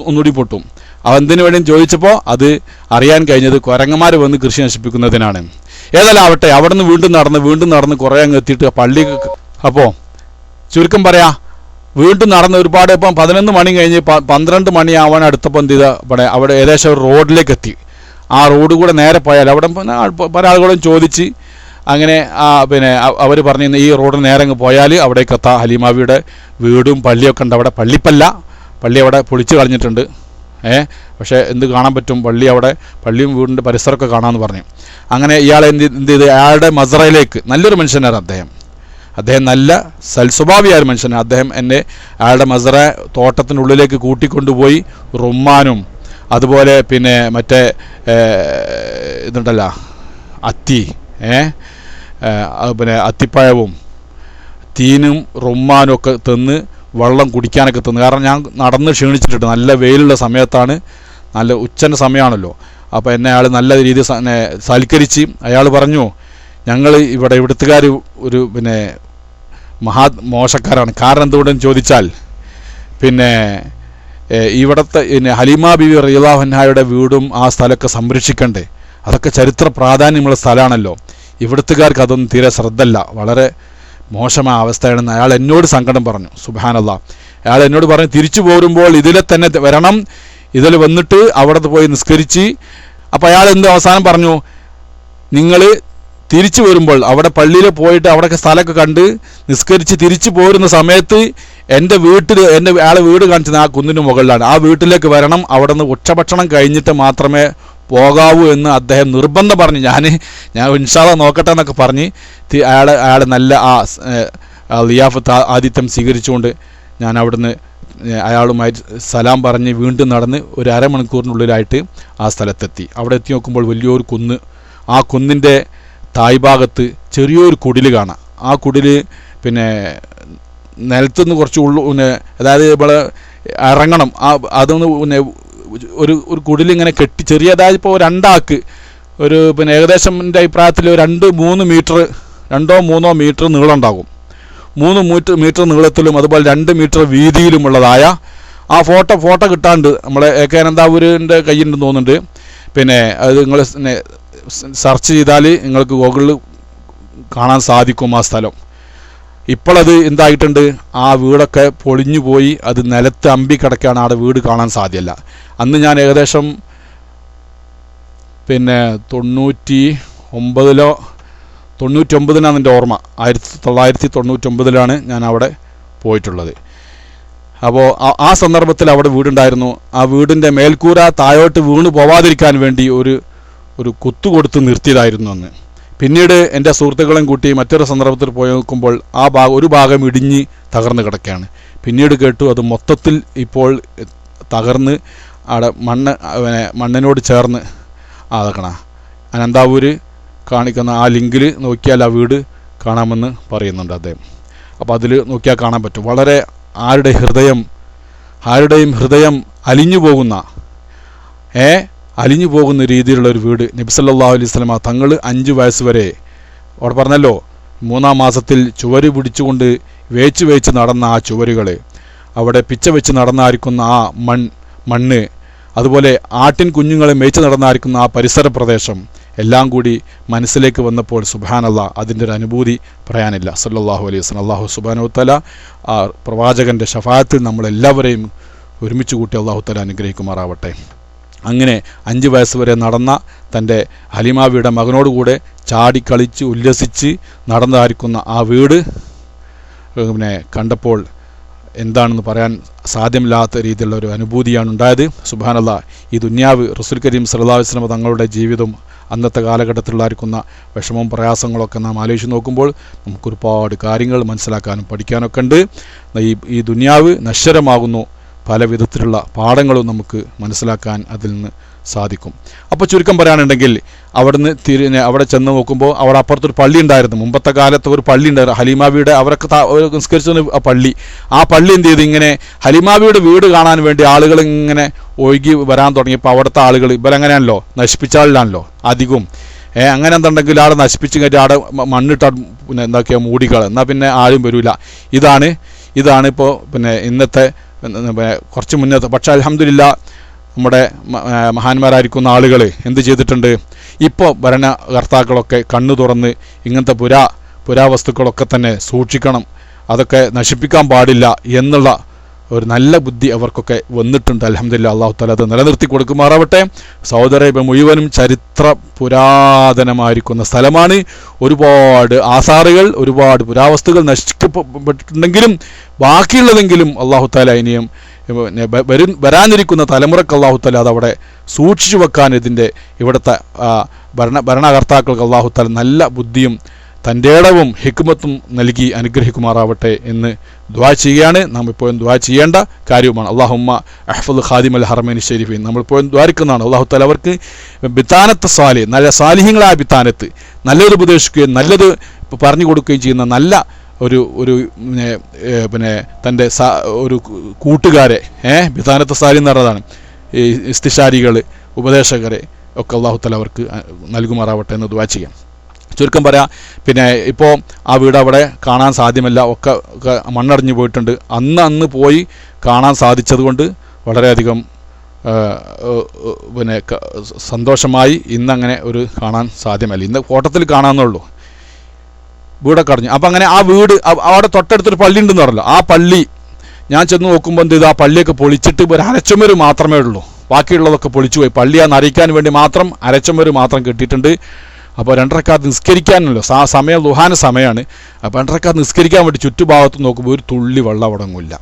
ഒന്നുകൂടി പൊട്ടും. എന്തിനു വേണ്ടിയും ചോദിച്ചപ്പോൾ അത് അറിയാൻ കഴിഞ്ഞത് കുരങ്ങന്മാർ വന്ന് കൃഷി നശിപ്പിക്കുന്നതിനാണ്. ഏതായാലും ആവട്ടെ, അവിടെ നിന്ന് വീണ്ടും നടന്ന് കുറേ അങ്ങ് എത്തിയിട്ട് പള്ളി. അപ്പോൾ ചുരുക്കം പറയാ, വീണ്ടും നടന്ന് ഒരുപാട്, ഇപ്പം 11 മണി കഴിഞ്ഞ് 12 മണിയാവാൻ അടുത്തപ്പോൾ എന്ത് ചെയ്താൽ അവിടെ ഏകദേശം ഒരു റോഡിലേക്ക് എത്തി. ആ റോഡ് കൂടെ നേരെ പോയാൽ അവിടെ പല ആളുകളും ചോദിച്ച് അങ്ങനെ പിന്നെ അവർ പറഞ്ഞു ഈ റോഡിന് നേരെ അങ്ങ് പോയാൽ അവിടേക്ക് എത്താം. ഹലീമാവിയുടെ വീടും പള്ളിയൊക്കെ ഉണ്ട് അവിടെ. പള്ളി അവിടെ പൊളിച്ച് കളഞ്ഞിട്ടുണ്ട്. പക്ഷേ എന്ത് കാണാൻ പറ്റും, പള്ളിയും വീടിൻ്റെ പരിസരമൊക്കെ കാണാമെന്ന് പറഞ്ഞു. അങ്ങനെ ഇയാൾ എന്ത് ചെയ്ത് അയാളുടെ മസറയിലേക്ക്, നല്ലൊരു മനുഷ്യനാണ് അദ്ദേഹം നല്ല സൽസ്വഭാവിയായ മനുഷ്യനാണ്. അദ്ദേഹം എന്നെ അയാളുടെ മസറ തോട്ടത്തിനുള്ളിലേക്ക് കൂട്ടിക്കൊണ്ടുപോയി റുമ്മാനും അതുപോലെ പിന്നെ മറ്റേ ഇതുണ്ടല്ലോ പിന്നെ അത്തിപ്പഴവും തീനും റുമ്മാനും ഒക്കെ തിന്ന് വെള്ളം കുടിക്കാനൊക്കെ തിന്ന്. കാരണം ഞാൻ നടന്ന് ക്ഷീണിച്ചിട്ടുണ്ട്, നല്ല വെയിലുള്ള സമയത്താണ്, നല്ല ഉച്ചൻ്റെ സമയമാണല്ലോ. അപ്പോൾ എന്നെ അയാൾ നല്ല രീതിയിൽ സൽക്കരിച്ച് അയാൾ പറഞ്ഞു, ഞങ്ങൾ ഇവിടുത്തുകാർ ഒരു പിന്നെ മോശക്കാരാണ്. കാരണം എന്തുകൊണ്ടെന്ന് ചോദിച്ചാൽ പിന്നെ ഇവിടുത്തെ ഹലീമ ബീവി റളിയല്ലാഹു അൻഹയുടെ വീടും ആ സ്ഥലമൊക്കെ സംരക്ഷിക്കണ്ടേ, അതൊക്കെ ചരിത്ര പ്രാധാന്യമുള്ള സ്ഥലമാണല്ലോ. ഇവിടുത്തുകാർക്ക് അതൊന്നും തീരെ ശ്രദ്ധയില്ല, വളരെ മോശമായ അവസ്ഥയാണെന്ന് അയാൾ എന്നോട് സങ്കടം പറഞ്ഞു. സുബ്ഹാനല്ലാഹ്, അയാൾ എന്നോട് പറഞ്ഞു തിരിച്ചു പോരുമ്പോൾ ഇതിലെ തന്നെ വരണം, ഇതിൽ വന്നിട്ട് അവിടെ പോയി നിസ്കരിച്ച്. അപ്പോൾ അയാൾ അവസാനം പറഞ്ഞു, നിങ്ങൾ തിരിച്ചു വരുമ്പോൾ അവിടെ പള്ളിയിൽ പോയിട്ട് അവിടെയൊക്കെ സ്ഥലമൊക്കെ കണ്ട് നിസ്കരിച്ച് തിരിച്ചു പോരുന്ന സമയത്ത് എൻ്റെ അയാളെ വീട് കാണിച്ചത് ആ കുന്നിന് മുകളിലാണ്, ആ വീട്ടിലേക്ക് വരണം, അവിടെ നിന്ന് ഉച്ചഭക്ഷണം കഴിഞ്ഞിട്ട് മാത്രമേ പോകാവൂ എന്ന് അദ്ദേഹം നിർബന്ധം പറഞ്ഞു. ഞാൻ ഇൻഷാ അല്ലാഹ് നോക്കട്ടെ എന്നൊക്കെ പറഞ്ഞ് അയാളെ നല്ല ആ ലിയാഫത്ത് ആതിഥ്യം സ്വീകരിച്ചുകൊണ്ട് ഞാൻ അവിടുന്ന് അയാളുമായി സലാം പറഞ്ഞ് വീണ്ടും നടന്ന് ഒരു അരമണിക്കൂറിനുള്ളിലായിട്ട് ആ സ്ഥലത്തെത്തി. അവിടെ എത്തി നോക്കുമ്പോൾ വലിയൊരു കുന്ന്, ആ കുന്നിൻ്റെ തായ്ഭാഗത്ത് ചെറിയൊരു കുടിൽ കാണാം. ആ കുടിൽ പിന്നെ നിലത്തുനിന്ന് കുറച്ച് അതായത് നമ്മൾ ഇറങ്ങണം, അതൊന്ന് പിന്നെ ഒരു കുടിലിങ്ങനെ കെട്ടി ചെറിയതായത് ഇപ്പോൾ 2 ആൾക്ക് ഒരു പിന്നെ ഏകദേശം എൻ്റെ അഭിപ്രായത്തിൽ 2-3 മീറ്റർ 2-3 മീറ്റർ നീളം ഉണ്ടാകും. 3 മീറ്റർ നീളത്തിലും അതുപോലെ 2 മീറ്റർ വീതിയിലുമുള്ളതായ ആ ഫോട്ടോ കിട്ടാണ്ട് നമ്മളെ കേനന്താവൂരിൻ്റെ കയ്യിലുണ്ടെന്ന് തോന്നുന്നുണ്ട്. പിന്നെ അത് നിങ്ങൾ സെർച്ച് ചെയ്താൽ നിങ്ങൾക്ക് ഗൂഗിളിൽ കാണാൻ സാധിക്കും ആ സ്ഥലം. ഇപ്പോഴത് എന്തായിട്ടുണ്ട്, ആ വീടൊക്കെ പൊളിഞ്ഞു പോയി, അത് നിലത്ത് അമ്പിക്കിടക്കാണ്, അവിടെ വീട് കാണാൻ സാധ്യമല്ല. അന്ന് ഞാൻ ഏകദേശം പിന്നെ 99-99 എൻ്റെ ഓർമ്മ, 1999 ഞാൻ അവിടെ പോയിട്ടുള്ളത്. അപ്പോൾ ആ സന്ദർഭത്തിൽ അവിടെ വീടുണ്ടായിരുന്നു. ആ വീടിൻ്റെ മേൽക്കൂര താഴോട്ട് വീണ് പോവാതിരിക്കാൻ വേണ്ടി ഒരു കുത്തു കൊടുത്ത് നിർത്തിയതായിരുന്നു അന്ന്. പിന്നീട് എൻ്റെ സുഹൃത്തുക്കളെയും കൂട്ടി മറ്റൊരു സന്ദർഭത്തിൽ പോയി നോക്കുമ്പോൾ ഒരു ഭാഗം ഇടിഞ്ഞ് തകർന്ന് കിടക്കുകയാണ്. പിന്നീട് കേട്ടു അത് മൊത്തത്തിൽ ഇപ്പോൾ തകർന്ന് അവിടെ മണ്ണിനോട് ചേർന്ന് അതൊക്കണ അനന്താവൂര് കാണിക്കുന്ന ആ ലിങ്കിൽ നോക്കിയാൽ ആ വീട് കാണാമെന്ന് പറയുന്നുണ്ട് അദ്ദേഹം. അപ്പോൾ അതിൽ നോക്കിയാൽ കാണാൻ പറ്റും വളരെ ആരുടെയും ഹൃദയം അലിഞ്ഞു പോകുന്ന രീതിയിലുള്ള ഒരു വീട്. നബി സല്ലല്ലാഹു അലൈഹി വസല്ലം തങ്ങൾ 5 വയസ്സ് വരെ അവിടെ പറഞ്ഞല്ലോ, 3-ാം മാസത്തിൽ ചുവര് പിടിച്ചുകൊണ്ട് വേച്ച് നടന്ന ആ ചുവരുകൾ, അവിടെ പിച്ച വെച്ച് നടന്നായിരിക്കുന്ന ആ മണ്ണ്, അതുപോലെ ആട്ടിൻ കുഞ്ഞുങ്ങളെ മേച്ച് നടന്നായിരിക്കുന്ന ആ പരിസര പ്രദേശം എല്ലാം കൂടി മനസ്സിലേക്ക് വന്നപ്പോൾ സുബ്ഹാനല്ലാഹ് അതിൻ്റെ ഒരു അനുഭൂതി പറയാനില്ല. സല്ലല്ലാഹു അലൈഹി വസല്ലം അല്ലാഹു സുബ്ഹാനഹു വതആല ആ പ്രവാചകൻ്റെ ഷഫാഅത്തിൽ നമ്മളെല്ലാവരെയും ഒരുമിച്ച് കൂട്ടി അല്ലാഹു തആല അനുഗ്രഹിക്കുമാറാവട്ടെ. അങ്ങനെ 5 വയസ്സ് വരെ നടന്ന തൻ്റെ ഹലീമാവിയുടെ മകനോടുകൂടെ ചാടിക്കളിച്ച് ഉല്ലസിച്ച് നടന്നായിരിക്കുന്ന ആ വീട് പിന്നെ കണ്ടപ്പോൾ എന്താണെന്ന് പറയാൻ സാധ്യമില്ലാത്ത രീതിയിലുള്ള ഒരു അനുഭൂതിയാണ് ഉണ്ടായത്. സുബ്ഹാനല്ലാഹ്, ഈ ദുനിയാവ് റസൂൽ കരീം സല്ലല്ലാഹു അലൈഹി വസല്ലം തങ്ങളുടെ ജീവിതം അന്നത്തെ കാലഘട്ടത്തിലുണ്ടായിരിക്കുന്ന വിഷമവും പ്രയാസങ്ങളൊക്കെ നാം ആലോചിച്ച് നോക്കുമ്പോൾ നമുക്കൊരുപാട് കാര്യങ്ങൾ മനസ്സിലാക്കാനും പഠിക്കാനൊക്കെ ഉണ്ട്. ഈ ദുനിയാവ് നശ്വരമാകുന്നു, പല വിധത്തിലുള്ള പാഠങ്ങളും നമുക്ക് മനസ്സിലാക്കാൻ അതിൽ നിന്ന് സാധിക്കും. അപ്പോൾ ചുരുക്കം പറയാനുണ്ടെങ്കിൽ അവിടെ ചെന്ന് നോക്കുമ്പോൾ അവിടെ അപ്പുറത്തൊരു പള്ളി ഉണ്ടായിരുന്നു. മുമ്പത്തെ കാലത്ത് ഒരു പള്ളി ഉണ്ടായിരുന്നു, ഹലീമാവിയുടെ അവരൊക്കെ നിസ്കരിച്ച ആ പള്ളി എന്ത് ചെയ്തു, ഇങ്ങനെ ഹലീമാവിയുടെ വീട് കാണാൻ വേണ്ടി ആളുകൾ ഇങ്ങനെ ഒഴുകി വരാൻ തുടങ്ങിയപ്പോൾ അവിടുത്തെ ആളുകൾ ഇവരെങ്ങനെയാണല്ലോ നശിപ്പിച്ചാളിലാണല്ലോ അധികവും. അങ്ങനെ എന്തുണ്ടെങ്കിൽ ആടെ നശിപ്പിച്ച് കഴിഞ്ഞാൽ ആടെ മണ്ണിട്ട് പിന്നെ എന്താക്കിയാൽ മൂടിക്കള, എന്നാൽ പിന്നെ ആരും വരില്ല. ഇതാണ് ഇപ്പോൾ പിന്നെ ഇന്നത്തെ കുറച്ച് മുന്നത്തെ. പക്ഷേ അൽഹംദുലില്ലാ നമ്മുടെ മഹാന്മാരായിരിക്കുന്ന ആളുകൾ എന്ത് ചെയ്തിട്ടുണ്ട്? ഇപ്പോൾ ഭരണകർത്താക്കളൊക്കെ കണ്ണു തുറന്ന് ഇങ്ങനത്തെ പുരാവസ്തുക്കളൊക്കെ തന്നെ സൂക്ഷിക്കണം, അതൊക്കെ നശിപ്പിക്കാൻ പാടില്ല എന്നുള്ള ഒരു നല്ല ബുദ്ധി അവർക്കൊക്കെ വന്നിട്ടുണ്ട്. അൽഹംദുലില്ലാഹ്, അല്ലാഹു തആല അത് നിലനിർത്തി കൊടുക്കുമാറാവട്ടെ. സൗദി അറേബ്യ മുഴുവനും ചരിത്ര പുരാതനമായിരിക്കുന്ന സ്ഥലമാണ്. ഒരുപാട് ആസാറുകൾ, ഒരുപാട് പുരാവസ്തുക്കൾ നശിക്കപ്പെട്ടിട്ടുണ്ടെങ്കിലും ബാക്കിയുള്ളതെങ്കിലും അല്ലാഹു തആല ഇനിയും വരാനിരിക്കുന്ന തലമുറക്ക് അല്ലാഹു തആല അതവിടെ സൂക്ഷിച്ചു വെക്കാൻ ഇവിടുത്തെ ഭരണകർത്താക്കൾക്ക് അല്ലാഹു തആല നല്ല ബുദ്ധിയും തൻ്റെ ഇടവും ഹിക്മത്തും നൽകി അനുഗ്രഹിക്കുമാറാവട്ടെ എന്ന് ദുആ ചെയ്യുകയാണ്. നാം ഇപ്പോഴും ദുആ ചെയ്യേണ്ട കാര്യവുമാണ്. അല്ലാഹുമ്മ അഹ്ഫദ് ഖാദിമൽ ഹറമൈനി ശരീഫൈൻ. നമ്മളിപ്പോഴും ദ്വാരിക്കുന്നതാണ്. അല്ലാഹു തആല അവർക്ക് ബിത്താനത്ത് സാലിഹ്, നല്ല സാലിഹ്യങ്ങളായ ബിത്താനത്ത്, നല്ലത് ഉപദേശിക്കുകയും നല്ലത് പറഞ്ഞു കൊടുക്കുകയും ചെയ്യുന്ന നല്ല ഒരു തൻ്റെ ഒരു കൂട്ടുകാരെ ബിത്താനത്ത് സാലിഹ് എന്ന് പറഞ്ഞതാണ് ഈ ഇസ്തിശാരികൾ, ഉപദേശകരെ ഒക്കെ അല്ലാഹു തആല അവർക്ക് നൽകുമാറാവട്ടെ എന്ന് ദുആ ചെയ്യാം. ചുരുക്കം പറയാം, ഇപ്പോൾ ആ വീട് അവിടെ കാണാൻ സാധ്യമല്ല, ഒക്കെ മണ്ണടിഞ്ഞു പോയിട്ടുണ്ട്. അന്ന് പോയി കാണാൻ സാധിച്ചതുകൊണ്ട് വളരെയധികം സന്തോഷമായി. ഇന്നങ്ങനെ ഒരു കാണാൻ സാധ്യമല്ല, ഇന്ന് ഫോട്ടോത്തിൽ കാണാമെന്നുള്ളൂ. വീടൊക്കെ അടഞ്ഞു. അപ്പം അങ്ങനെ ആ വീട് അവിടെ തൊട്ടടുത്തൊരു പള്ളി ഉണ്ടെന്ന് പറഞ്ഞല്ലോ, ആ പള്ളി ഞാൻ ചെന്ന് നോക്കുമ്പോൾ എന്ത് ചെയ്തു, ആ പള്ളിയൊക്കെ പൊളിച്ചിട്ട് ഒരു അരച്ചുമര് മാത്രമേ ഉള്ളൂ, ബാക്കിയുള്ളതൊക്കെ പൊളിച്ചു പോയി. പള്ളിയാന്ന് അറിയിക്കാൻ വേണ്ടി മാത്രം അരച്ചുമര് മാത്രം കെട്ടിയിട്ടുണ്ട്. അപ്പോൾ 2 റക്അത്ത് നിസ്കരിക്കാനല്ലോ സമയം ളുഹാന സമയമാണ്. അപ്പോൾ 2 റക്അത്ത് നിസ്കരിക്കാൻ വേണ്ടി ചുറ്റുഭാഗത്ത് നോക്കുമ്പോൾ ഒരു തുള്ളി വെള്ളം അവിടെ ഒന്നുമില്ല,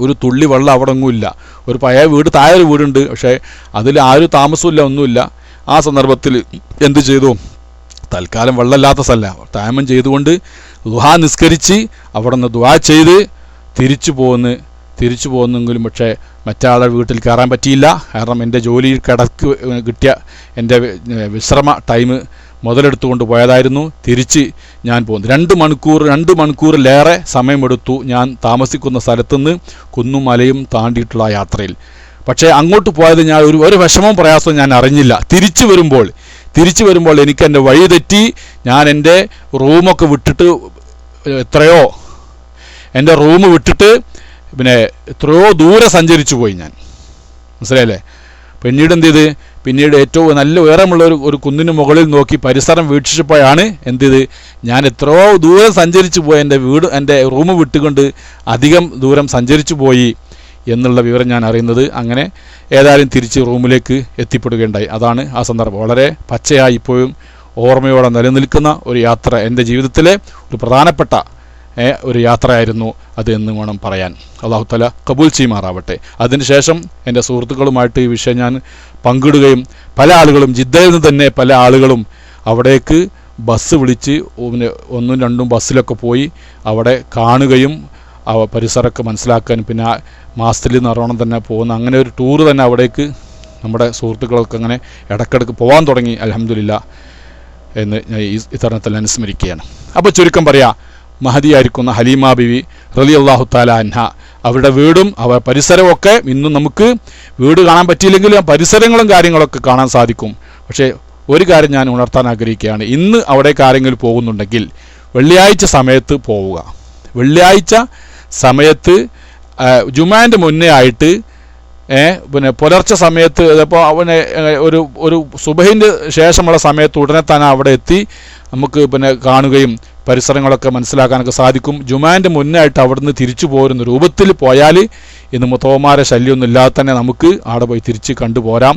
ഒരു തുള്ളി വെള്ളം അവിടെ ഒന്നുമില്ല. ഒരു പഴയ വീട്, താഴെ ഒരു വീടുണ്ട്, പക്ഷേ അതിൽ ആരും താമസമില്ല, ഒന്നുമില്ല. ആ സന്ദർഭത്തിൽ എന്ത് ചെയ്തു, തൽക്കാലം വെള്ളമില്ലാത്ത സ്ഥലം താമം ചെയ്തുകൊണ്ട് ളുഹാ നിസ്കരിച്ച് അവിടെ നിന്ന് ദുആ ചെയ്ത് തിരിച്ചു പോകുന്നെങ്കിലും പക്ഷേ മറ്റാളുടെ വീട്ടിൽ കയറാൻ പറ്റിയില്ല. കാരണം എൻ്റെ ജോലിയിൽ കിട്ടിയ എൻ്റെ വിശ്രമ ടൈം മുതലെടുത്തുകൊണ്ട് പോയതായിരുന്നു. തിരിച്ച് ഞാൻ പോകുന്നു. 2 മണിക്കൂറിലേറെ സമയമെടുത്തു ഞാൻ താമസിക്കുന്ന സ്ഥലത്തുനിന്ന് കുന്നും മലയും താണ്ടിയിട്ടുള്ള യാത്രയിൽ. പക്ഷേ അങ്ങോട്ട് പോയത് ഞാൻ ഒരു വിഷമവും പ്രയാസവും ഞാൻ അറിഞ്ഞില്ല. തിരിച്ചു വരുമ്പോൾ എനിക്ക് എൻ്റെ വഴി തെറ്റി. ഞാൻ എൻ്റെ റൂമൊക്കെ വിട്ടിട്ട് എൻ്റെ റൂം വിട്ടിട്ട് എത്രയോ ദൂരെ സഞ്ചരിച്ചു പോയി ഞാൻ, മനസ്സിലായില്ലേ? പിന്നീട് എന്ത് ചെയ്ത്, പിന്നീട് ഏറ്റവും നല്ല ഉയരമുള്ള ഒരു കുന്നിന് മുകളിൽ നോക്കി പരിസരം വീക്ഷിച്ചപ്പോഴാണ് എന്ത് ചെയ്ത്, ഞാൻ എത്രയോ ദൂരം സഞ്ചരിച്ചു പോയി, എൻ്റെ റൂം വിട്ടുകൊണ്ട് അധികം ദൂരം സഞ്ചരിച്ചു പോയി എന്നുള്ള വിവരം ഞാൻ അറിയുന്നത്. അങ്ങനെ ഏതായാലും തിരിച്ച് റൂമിലേക്ക് എത്തിപ്പെടുകയുണ്ടായി. അതാണ് ആ സന്ദർഭം. വളരെ പച്ചയായി ഇപ്പോഴും ഓർമ്മയോടെ നിലനിൽക്കുന്ന ഒരു യാത്ര, എൻ്റെ ജീവിതത്തിലെ ഒരു പ്രധാനപ്പെട്ട ഒരു യാത്രയായിരുന്നു അത് എന്ന് വേണം പറയാൻ. അല്ലാഹു തആല കബൂൽ ചെയ്യുമാറാവട്ടെ. അതിനുശേഷം എൻ്റെ സുഹൃത്തുക്കളുമായിട്ട് ഈ വിഷയം ഞാൻ പങ്കിടുകയും പല ആളുകളും, ജിദ്ദയിൽ നിന്ന് തന്നെ പല ആളുകളും അവിടേക്ക് ബസ് വിളിച്ച് 1ഉം 2ഉം ബസ്സിലൊക്കെ പോയി അവിടെ കാണുകയും പരിസരമൊക്കെ മനസ്സിലാക്കാനും, പിന്നെ മാസത്തിൽ നറോണം തന്നെ പോകുന്ന അങ്ങനെ ഒരു ടൂർ തന്നെ അവിടേക്ക് നമ്മുടെ സുഹൃത്തുക്കളൊക്കെ അങ്ങനെ ഇടയ്ക്കിടയ്ക്ക് പോകാൻ തുടങ്ങി. അൽഹംദുലില്ലാ എന്ന് ഞാൻ ഈ തരുണത്തിൽ അനുസ്മരിക്കുകയാണ്. അപ്പോൾ ചുരുക്കം പറയാം, മഹദിയായിരിക്കുന്ന ഹലീമ ബിവി റളിയല്ലാഹു തആല അൻഹ, അവരുടെ വീടും പരിസരവും ഒക്കെ ഇന്നും നമുക്ക് വീട് കാണാൻ പറ്റിയില്ലെങ്കിലും പരിസരങ്ങളും കാര്യങ്ങളൊക്കെ കാണാൻ സാധിക്കും. പക്ഷേ ഒരു കാര്യം ഞാൻ ഉണർത്താൻ ആഗ്രഹിക്കുകയാണ്. ഇന്ന് അവിടേക്ക് ആരെങ്കിലും പോകുന്നുണ്ടെങ്കിൽ വെള്ളിയാഴ്ച സമയത്ത് പോവുക. വെള്ളിയാഴ്ച സമയത്ത് ജുമാൻ്റെ മുന്നേ ആയിട്ട് പുലർച്ചെ സമയത്ത്, അപ്പോൾ ഒരു സുബഹിൻ്റെ ശേഷമുള്ള സമയത്ത് ഉടനെ തന്നെ അവിടെ എത്തി നമുക്ക് കാണുകയും പരിസരങ്ങളൊക്കെ മനസ്സിലാക്കാനൊക്കെ സാധിക്കും. ജുമാൻ്റെ മുന്നായിട്ട് അവിടെ നിന്ന് തിരിച്ചു പോരുന്ന രൂപത്തിൽ പോയാൽ ഇന്ന് മുത്തവന്മാരെ ശല്യമൊന്നും ഇല്ലാതെ തന്നെ നമുക്ക് അവിടെ പോയി തിരിച്ച് കണ്ടുപോരാം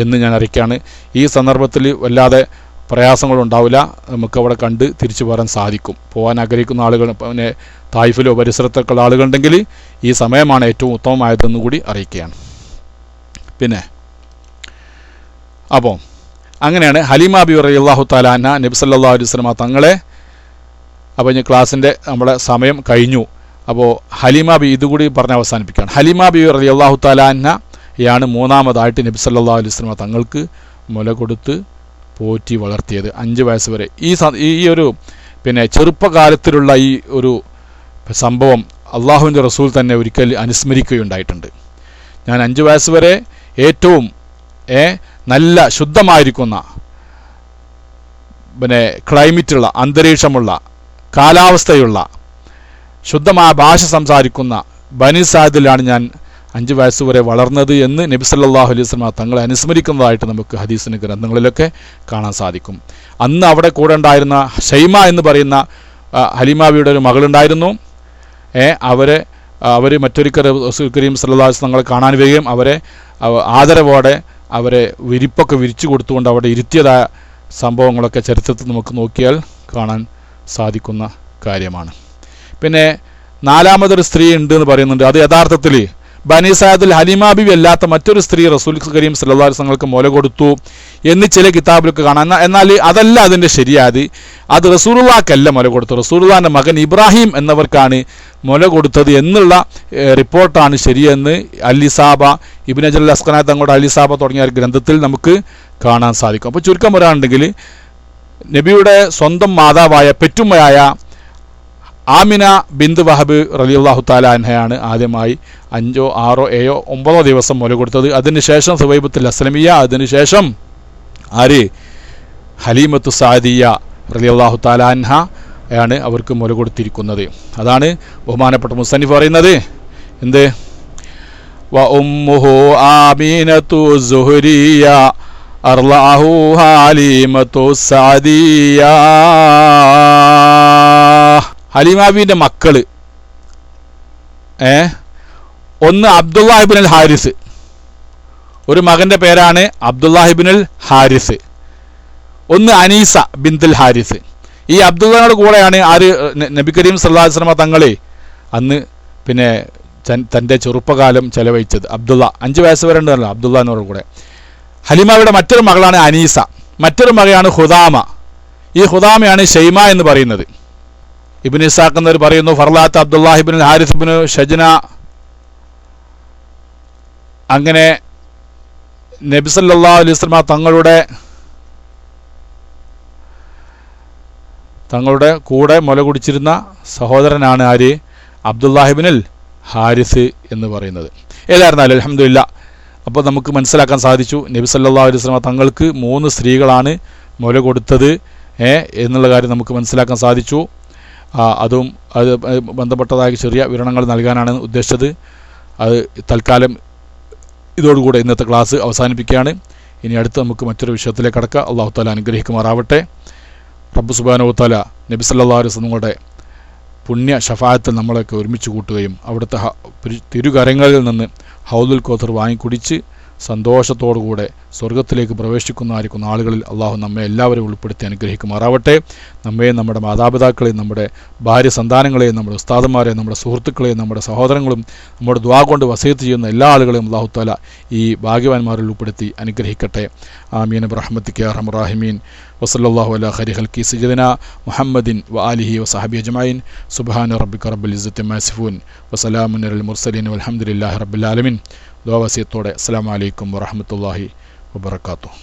എന്ന് ഞാൻ അറിയിക്കുകയാണ്. ഈ സന്ദർഭത്തിൽ വല്ലാതെ പ്രയാസങ്ങളുണ്ടാവില്ല, നമുക്കവിടെ കണ്ട് തിരിച്ചു പോരാൻ സാധിക്കും. പോകാൻ ആഗ്രഹിക്കുന്ന ആളുകൾ, തായിഫിലോ പരിസരത്തൊക്കെ ഉള്ള ആളുകളുണ്ടെങ്കിൽ ഈ സമയമാണ് ഏറ്റവും ഉത്തമമായതെന്ന് കൂടി അറിയിക്കുകയാണ്. അപ്പോൾ അങ്ങനെയാണ് ഹലീമ ബിവി റളിയല്ലാഹു തആല അൻഹ നബി സല്ലല്ലാഹു അലൈഹി വസല്ലം തങ്ങളെ, അപ്പോൾ ഇനി ക്ലാസ്സിൻ്റെ നമ്മുടെ സമയം കഴിഞ്ഞു. അപ്പോൾ ഹലീമ ബി ഇതുകൂടി പറഞ്ഞ് അവസാനിപ്പിക്കുകയാണ്. ഹലീമ ബിവി റളിയല്ലാഹു തആല അൻഹയാണ് 3ാമതായിട്ട് നബി സല്ലല്ലാഹു അലൈഹി വസല്ലം തങ്ങൾക്ക് മുല കൊടുത്ത് പോറ്റി വളർത്തിയത് 5 വയസ്സ് വരെ. ഈ ഒരു ചെറുപ്പകാലത്തിലുള്ള ഈ ഒരു സംഭവം അള്ളാഹുവിൻ്റെ റസൂൽ തന്നെ ഒരിക്കൽ അനുസ്മരിക്കുകയുണ്ടായിട്ടുണ്ട്. ഞാൻ 5 വയസ്സ് വരെ ഏറ്റവും നല്ല ശുദ്ധമായിരിക്കുന്ന ക്ലൈമറ്റുള്ള, അന്തരീക്ഷമുള്ള, കാലാവസ്ഥയുള്ള, ശുദ്ധമായ ഭാഷ സംസാരിക്കുന്ന ബനി സാദിലാണ് ഞാൻ 5 വയസ്സ് വരെ വളർന്നത് എന്ന് നബി സല്ലല്ലാഹു അലൈഹി വസല്ലം തങ്ങളെ അനുസ്മരിക്കുന്നതായിട്ട് നമുക്ക് ഹദീസിന് ഗ്രന്ഥങ്ങളിലൊക്കെ കാണാൻ സാധിക്കും. അന്ന് അവിടെ കൂടെ ഉണ്ടായിരുന്ന ഷൈമ എന്ന് പറയുന്ന ഹലീമാവിയുടെ ഒരു മകളുണ്ടായിരുന്നു. അവർ മറ്റൊരിക്കൽ റസൂൽ കരീം സല്ലല്ലാഹു അലൈഹി വസല്ലം തങ്ങളെ കാണാൻ വരികയും അവരെ ആദരവോടെ അവരെ വിരിപ്പൊക്കെ വിരിച്ചു കൊടുത്തുകൊണ്ട് അവിടെ ഇരുത്തിയതായ സംഭവങ്ങളൊക്കെ ചരിത്രത്തിൽ നമുക്ക് നോക്കിയാൽ കാണാൻ സാധിക്കുന്ന കാര്യമാണ്. പിന്നെ 4മതൊരു സ്ത്രീ ഉണ്ട് എന്ന് പറയുന്നുണ്ട്. അത് യഥാർത്ഥത്തിൽ ബനി സഅദിൽ ഹലീമ ബിബി അല്ലാത്ത മറ്റൊരു സ്ത്രീ റസൂൽ കരീം സല്ലല്ലാഹു അലൈഹി വസല്ലമക്ക് മുല കൊടുത്തു എന്ന് ചില കിതാബിലൊക്കെ കാണാം. എന്നാൽ അതല്ല അതിൻ്റെ ശരിയാത്. അത് റസൂലുള്ളാഹ്ക്കല്ല മുല കൊടുത്തു, റസൂലുള്ളാഹിൻ്റെ മകൻ ഇബ്രാഹിം എന്നവർക്കാണ് മുല കൊടുത്തത് എന്നുള്ള റിപ്പോർട്ടാണ് ശരിയെന്ന് അൽ-ഇസാബ, ഇബ്നു ഹജർ അൽ-അസ്ഖലാനി തങ്ങളുടെ അൽ-ഇസാബ തുടങ്ങിയ ഗ്രന്ഥത്തിൽ നമുക്ക് കാണാൻ സാധിക്കും. അപ്പോൾ ചുരുക്കം പറയാനുണ്ടെങ്കിൽ നബിയുടെ സ്വന്തം മാതാവായ പെറ്റുമ്മയായ ആമിന ബിന്ത് വഹബ് റളിയല്ലാഹു തആല അൻഹയാണ് ആദ്യമായി 5, 6, 7, 9 ദിവസം മുല കൊടുത്തത്. അതിനുശേഷം സുവൈബത്തുൽ അസ്ലമിയ, അതിനുശേഷം ഹലീമത്തു സഅദിയ റളിയല്ലാഹു തആല അൻഹ ആണ് അവർക്ക് മുല കൊടുത്തിരിക്കുന്നത്. അതാണ് ബഹുമാനപ്പെട്ട മുസന്നിഫ് പറയുന്നത്. എന്ത്? വ ഉമ്മുഹു ആമീനത്തു സുഹരിയ അർളഅഹു ഹലീമത്തു സഅദിയ. ഹലീമാബിൻ്റെ മക്കള് ഒന്ന് അബ്ദുല്ലാഹിബ്നുൽ ഹാരിസ്, ഒരു മകൻ്റെ പേരാണ് അബ്ദുല്ലാഹിബ്നുൽ ഹാരിസ്. ഒന്ന് അനീസ ബിന്തുൽ ഹാരിസ്. ഈ അബ്ദുള്ളയുടെ കൂടെയാണ് നബി കരീം സല്ലല്ലാഹു അലൈഹി വസല്ലം തങ്ങളെ അന്ന് പിന്നെ തൻ്റെ ചെറുപ്പകാലം ചെലവഴിച്ചത്. അബ്ദുള്ള 5 വയസ്സ് വരെ ഉണ്ടല്ലോ അബ്ദുള്ള എന്നവരുടെ കൂടെ. ഹലീമായുടെ മറ്റൊരു മകളാണ് അനീസ, മറ്റൊരു മകയാണ് ഹുദാമ. ഈ ഹുദാമയാണ് ഷൈമ എന്ന് പറയുന്നത്. ഇബ്നു ഇസാഖ് എന്നവർ പറയുന്നു ഫർലാത്ത് അബ്ദുല്ലാഹിബ്നുൽ ഹാരിസ് ഇബ്നു ഷജ്ന. അങ്ങനെ നബി സല്ലല്ലാഹു അലൈഹി വസല്ലം തങ്ങളുടെ കൂടെ മുല കുടിച്ചിരുന്ന സഹോദരനാണ് അബ്ദുല്ലാഹിബ്നുൽ ഹാരിസ് എന്ന് പറയുന്നത്. ഏതായിരുന്നാലും അൽഹംദുലില്ലാ, അപ്പോൾ നമുക്ക് മനസ്സിലാക്കാൻ സാധിച്ചു നബി സല്ലല്ലാഹു അലൈഹി വസല്ലം തങ്ങൾക്ക് 3 സ്ത്രീകളാണ് മുല കൊടുത്തത് എന്നുള്ള കാര്യം നമുക്ക് മനസ്സിലാക്കാൻ സാധിച്ചു. അതും അത് ബന്ധപ്പെട്ടതായ ചെറിയ വിവരണങ്ങൾ നൽകാനാണ് ഉദ്ദേശിച്ചത്. അത് തൽക്കാലം ഇതോടുകൂടെ ഇന്നത്തെ ക്ലാസ് അവസാനിപ്പിക്കുകയാണ്. ഇനി അടുത്ത് നമുക്ക് മറ്റൊരു വിഷയത്തിലേക്ക് കടക്കാം. അല്ലാഹു തആല അനുഗ്രഹിക്കുമാറാവട്ടെ. റബ്ബ് സുബ്ഹാനഹു വ തആല നബി സല്ലല്ലാഹു അലൈഹി വസല്ലമയുടെ പുണ്യ ഷഫാഅത്തിൽ നമ്മളൊക്കെ ഒരുമിച്ച് കൂട്ടുകയും അവിടുത്തെ തിരുകരങ്ങളിൽ നിന്ന് ഹൗദുൽ കൗസർ വാങ്ങിക്കുടിച്ച് സന്തോഷത്തോടുകൂടെ സ്വർഗത്തിലേക്ക് പ്രവേശിക്കുന്നതായിരിക്കുന്ന ആളുകളിൽ അള്ളാഹു നമ്മെ എല്ലാവരെയും ഉൾപ്പെടുത്തി അനുഗ്രഹിക്കുമാറാവട്ടെ. നമ്മെയും നമ്മുടെ മാതാപിതാക്കളെയും നമ്മുടെ ഭാര്യ സന്താനങ്ങളെയും നമ്മുടെ ഉസ്താദന്മാരെയും നമ്മുടെ സുഹൃത്തുക്കളെയും നമ്മുടെ സഹോദരങ്ങളും നമ്മുടെ ദുആ കൊണ്ട് വസീയത്ത് ചെയ്യുന്ന എല്ലാ ആളുകളെയും അള്ളാഹു തആല ഈ ഭാഗ്യവാന്മാരിൽ ഉൾപ്പെടുത്തി അനുഗ്രഹിക്കട്ടെ. ആമീൻ ബിറഹ്മതിക യാ അർഹമർ റഹീമീൻ. വസല്ലല്ലാഹു അലാ ഖൈരി ഖൽഖി സയ്യിദിനാ മുഹമ്മദിൻ വആലിഹി വസഹബിഹി അജ്മഈൻ. സുബ്ഹാന റബ്ബിക റബ്ബിൽ ഇസ്സത്തി അമ്മാ യസിഫൂൻ വസലാമുൻ അലൽ മുർസലീൻ വൽഹംദുലില്ലാഹി റബ്ബിൽ ആലമീൻ. ദുആ വസിയത്തോടെ അസ്സലാമു അലൈക്കും വറഹ്മത്തുള്ളാഹി വബറകാതുഹു.